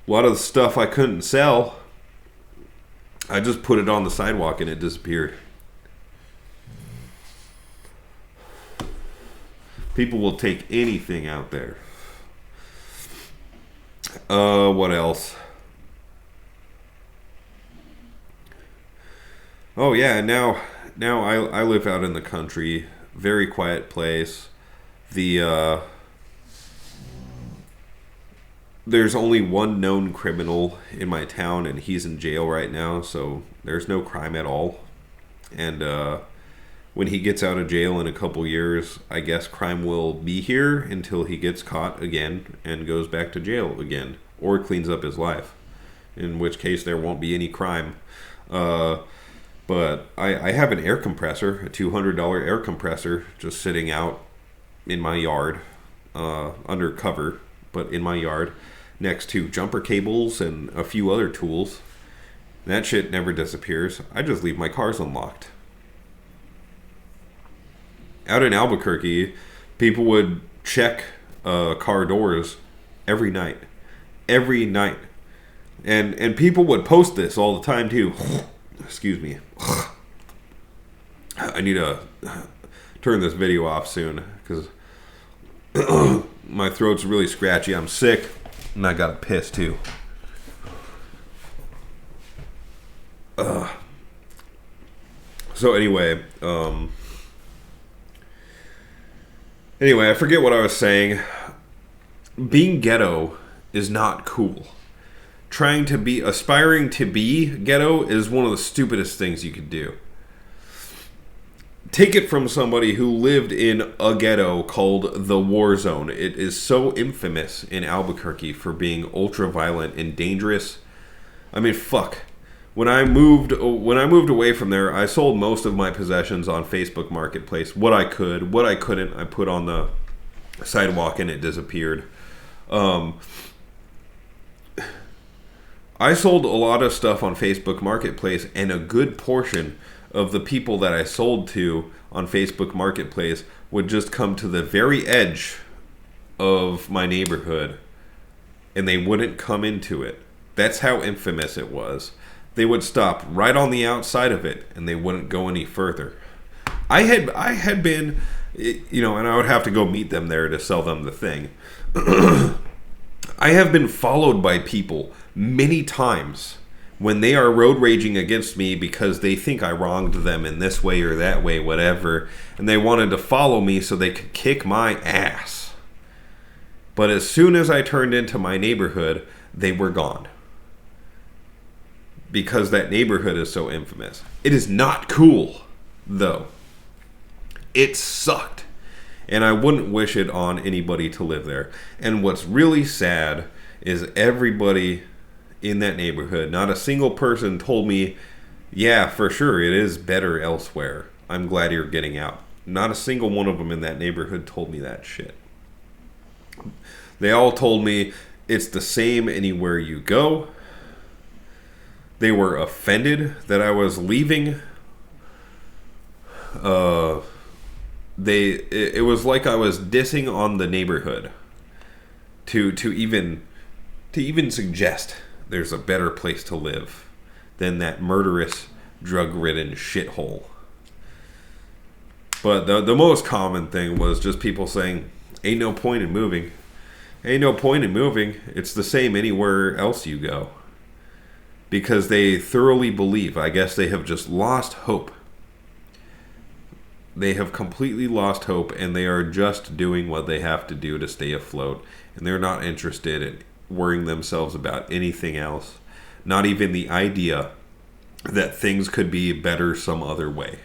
a lot of the stuff I couldn't sell, I just put it on the sidewalk and it disappeared. People will take anything out there. What else? Oh yeah, now I live out in the country. Very quiet place. The there's only one known criminal in my town, and he's in jail right now, so there's no crime at all. And when he gets out of jail in a couple years, I guess crime will be here until he gets caught again and goes back to jail again, or cleans up his life, in which case there won't be any crime. But I have an air compressor, a $200 air compressor, just sitting out in my yard, under cover, but in my yard, next to jumper cables and a few other tools. That shit never disappears. I just leave my cars unlocked. Out in Albuquerque, people would check car doors every night. Every night. And people would post this all the time too. Excuse me. I need to turn this video off soon because my throat's really scratchy. I'm sick and I got to piss too. So anyway, I forget what I was saying. Being ghetto is not cool. Aspiring to be ghetto is one of the stupidest things you could do. Take it from somebody who lived in a ghetto called the War Zone. It is so infamous in Albuquerque for being ultra violent and dangerous. I mean, fuck. When I moved away from there, I sold most of my possessions on Facebook Marketplace. What I could, what I couldn't, I put on the sidewalk and it disappeared. I sold a lot of stuff on Facebook Marketplace, and a good portion of the people that I sold to on Facebook Marketplace would just come to the very edge of my neighborhood, and they wouldn't come into it. That's how infamous it was. They would stop right on the outside of it, and they wouldn't go any further. I had been, and I would have to go meet them there to sell them the thing. I have been followed by people many times when they are road raging against me because they think I wronged them in this way or that way, whatever, and they wanted to follow me so they could kick my ass. But as soon as I turned into my neighborhood, they were gone. Because that neighborhood is so infamous. It is not cool, though. It sucked. And I wouldn't wish it on anybody to live there. And what's really sad is everybody in that neighborhood, not a single person told me, yeah, for sure, it is better elsewhere. I'm glad you're getting out. Not a single one of them in that neighborhood told me that shit. They all told me it's the same anywhere you go. They were offended that I was leaving. It was like I was dissing on the neighborhood to even suggest there's a better place to live than that murderous, drug-ridden shithole. But the most common thing was just people saying, ain't no point in moving. Ain't no point in moving. It's the same anywhere else you go. Because they thoroughly believe, I guess they have just lost hope. They have completely lost hope, and they are just doing what they have to do to stay afloat. And they're not interested in worrying themselves about anything else. Not even the idea that things could be better some other way.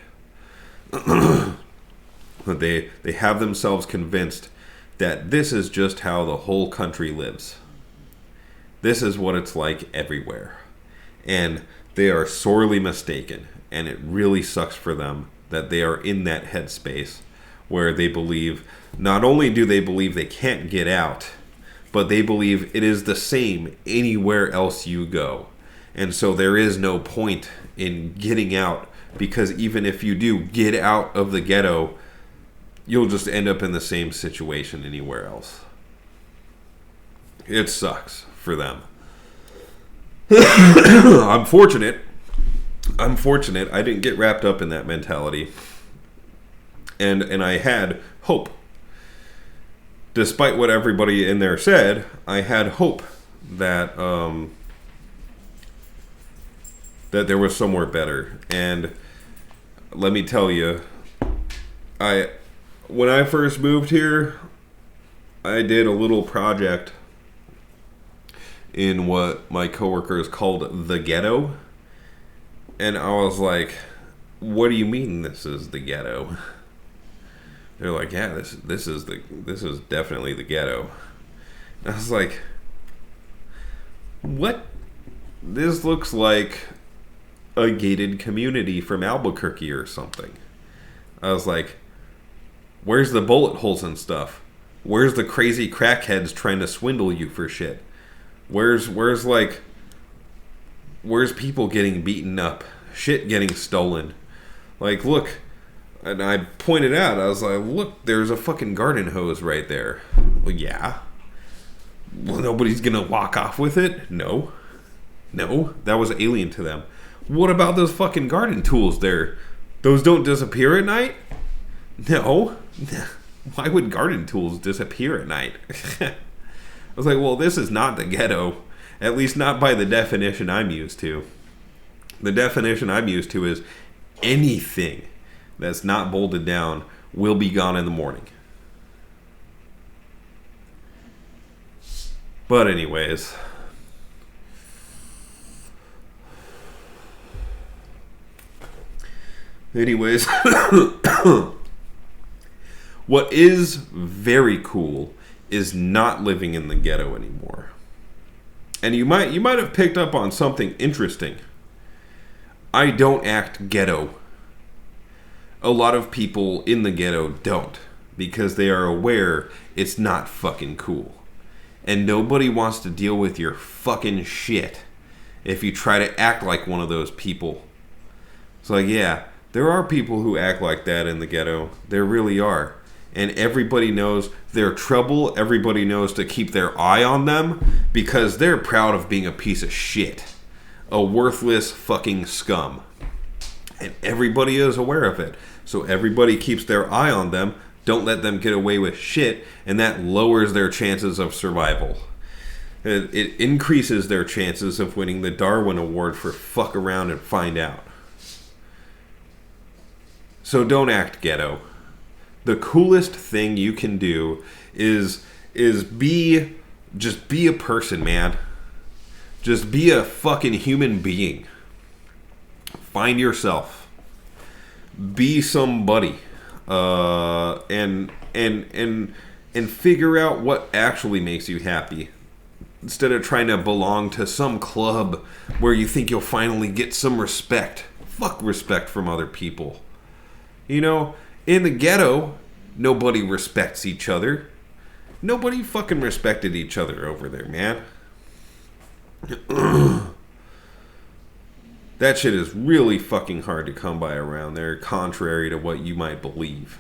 They have themselves convinced that this is just how the whole country lives. This is what it's like everywhere. And they are sorely mistaken. And it really sucks for them that they are in that headspace where they believe, not only do they believe they can't get out, but they believe it is the same anywhere else you go. And so there is no point in getting out, because even if you do get out of the ghetto, you'll just end up in the same situation anywhere else. It sucks for them. I'm fortunate I didn't get wrapped up in that mentality. And I had hope. Despite what everybody in there said, I had hope that that there was somewhere better. And let me tell you, when I first moved here, I did a little project in what my coworkers called the Ghetto. And I was like, what do you mean this is the Ghetto? They're like, yeah, this is definitely the Ghetto. And I was like, what? This looks like a gated community from Albuquerque or something. I was like, where's the bullet holes and stuff? Where's the crazy crackheads trying to swindle you for shit? Where's people getting beaten up? Shit getting stolen? Like, look. And I pointed out, I was like, look, there's a fucking garden hose right there. Well, yeah. Well, nobody's gonna walk off with it? No, that was alien to them. What about those fucking garden tools there? Those don't disappear at night? No. Why would garden tools disappear at night? I was like, well, this is not the Ghetto. At least not by the definition I'm used to. The definition I'm used to is anything that's not bolted down will be gone in the morning. But anyways, what is very cool is not living in the Ghetto anymore. And you might have picked up on something interesting. I don't act ghetto. A lot of people in the Ghetto don't, because they are aware it's not fucking cool. And nobody wants to deal with your fucking shit if you try to act like one of those people. It's like, yeah, there are people who act like that in the Ghetto. There really are. And everybody knows they're trouble. Everybody knows to keep their eye on them because they're proud of being a piece of shit. A worthless fucking scum. And everybody is aware of it. So everybody keeps their eye on them. Don't let them get away with shit. And that lowers their chances of survival. It increases their chances of winning the Darwin Award for fuck around and find out. So don't act ghetto. The coolest thing you can do is just be a person, man. Just be a fucking human being. Find yourself. Be somebody. And figure out what actually makes you happy. Instead of trying to belong to some club where you think you'll finally get some respect. Fuck respect from other people. You know, in the Ghetto, nobody respects each other. Nobody fucking respected each other over there, man. That shit is really fucking hard to come by around there, contrary to what you might believe.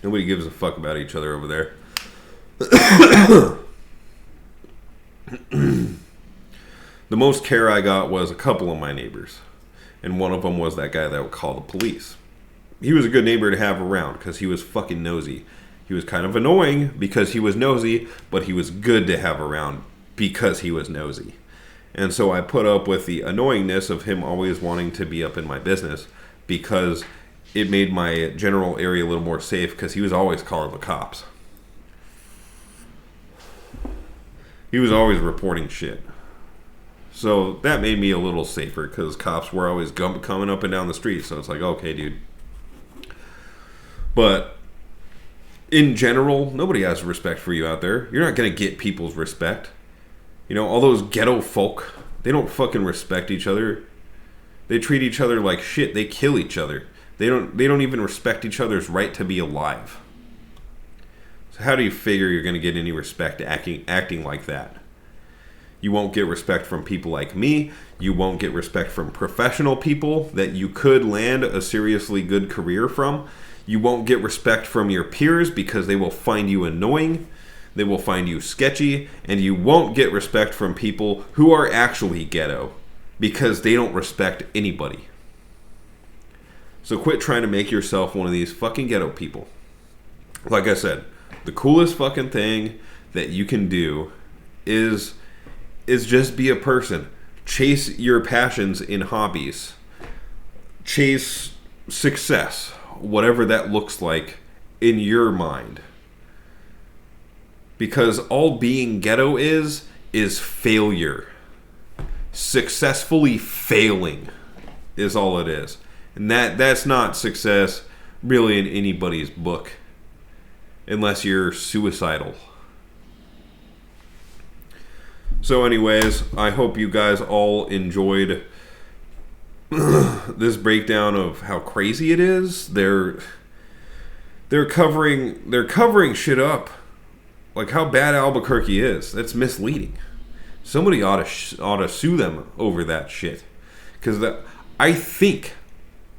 Nobody gives a fuck about each other over there. The most care I got was a couple of my neighbors. And one of them was that guy that would call the police. He was a good neighbor to have around because he was fucking nosy. He was kind of annoying because he was nosy, but he was good to have around because he was nosy. And so I put up with the annoyingness of him always wanting to be up in my business because it made my general area a little more safe because he was always calling the cops. He was always reporting shit. So that made me a little safer because cops were always coming up and down the street. So it's like, okay, dude. But in general, nobody has respect for you out there. You're not going to get people's respect. You know, all those ghetto folk, they don't fucking respect each other. They treat each other like shit. They kill each other. They don't even respect each other's right to be alive. So how do you figure you're going to get any respect acting like that? You won't get respect from people like me. You won't get respect from professional people that you could land a seriously good career from. You won't get respect from your peers because they will find you annoying. They will find you sketchy. And you won't get respect from people who are actually ghetto because they don't respect anybody. So quit trying to make yourself one of these fucking ghetto people. Like I said, the coolest fucking thing that you can do is just be a person. Chase your passions in hobbies. Chase success, whatever that looks like in your mind. Because all being ghetto is failure. Successfully failing is all it is. And that's not success really in anybody's book. Unless you're suicidal. So anyways, I hope you guys all enjoyed this breakdown of how crazy it is. They're covering shit up. Like how bad Albuquerque is. That's misleading. Somebody ought to sue them over that shit. Because I think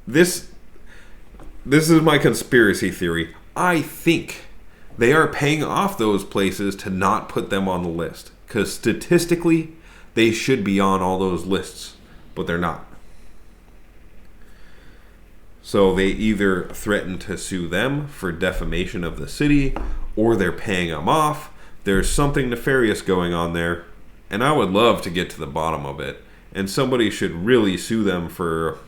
this is my conspiracy theory. I think they are paying off those places to not put them on the list. Because statistically, they should be on all those lists. But they're not. So they either threaten to sue them for defamation of the city, or they're paying them off. There's something nefarious going on there. And I would love to get to the bottom of it. And somebody should really sue them for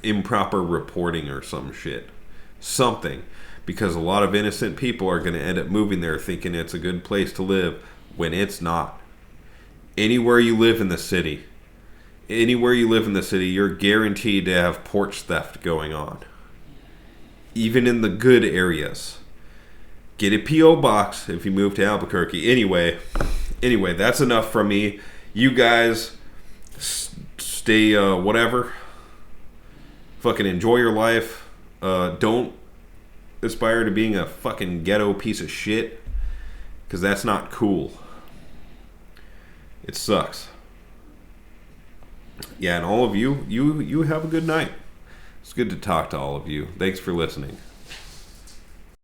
improper reporting or some shit. Something. Because a lot of innocent people are going to end up moving there thinking it's a good place to live when it's not. Anywhere you live in the city, you're guaranteed to have porch theft going on. Even in the good areas. Get a P.O. box if you move to Albuquerque. Anyway, that's enough from me. You guys stay whatever. Fucking enjoy your life. Don't aspire to being a fucking ghetto piece of shit. Because that's not cool. It sucks. Yeah, and all of you have a good night. It's good to talk to all of you. Thanks for listening.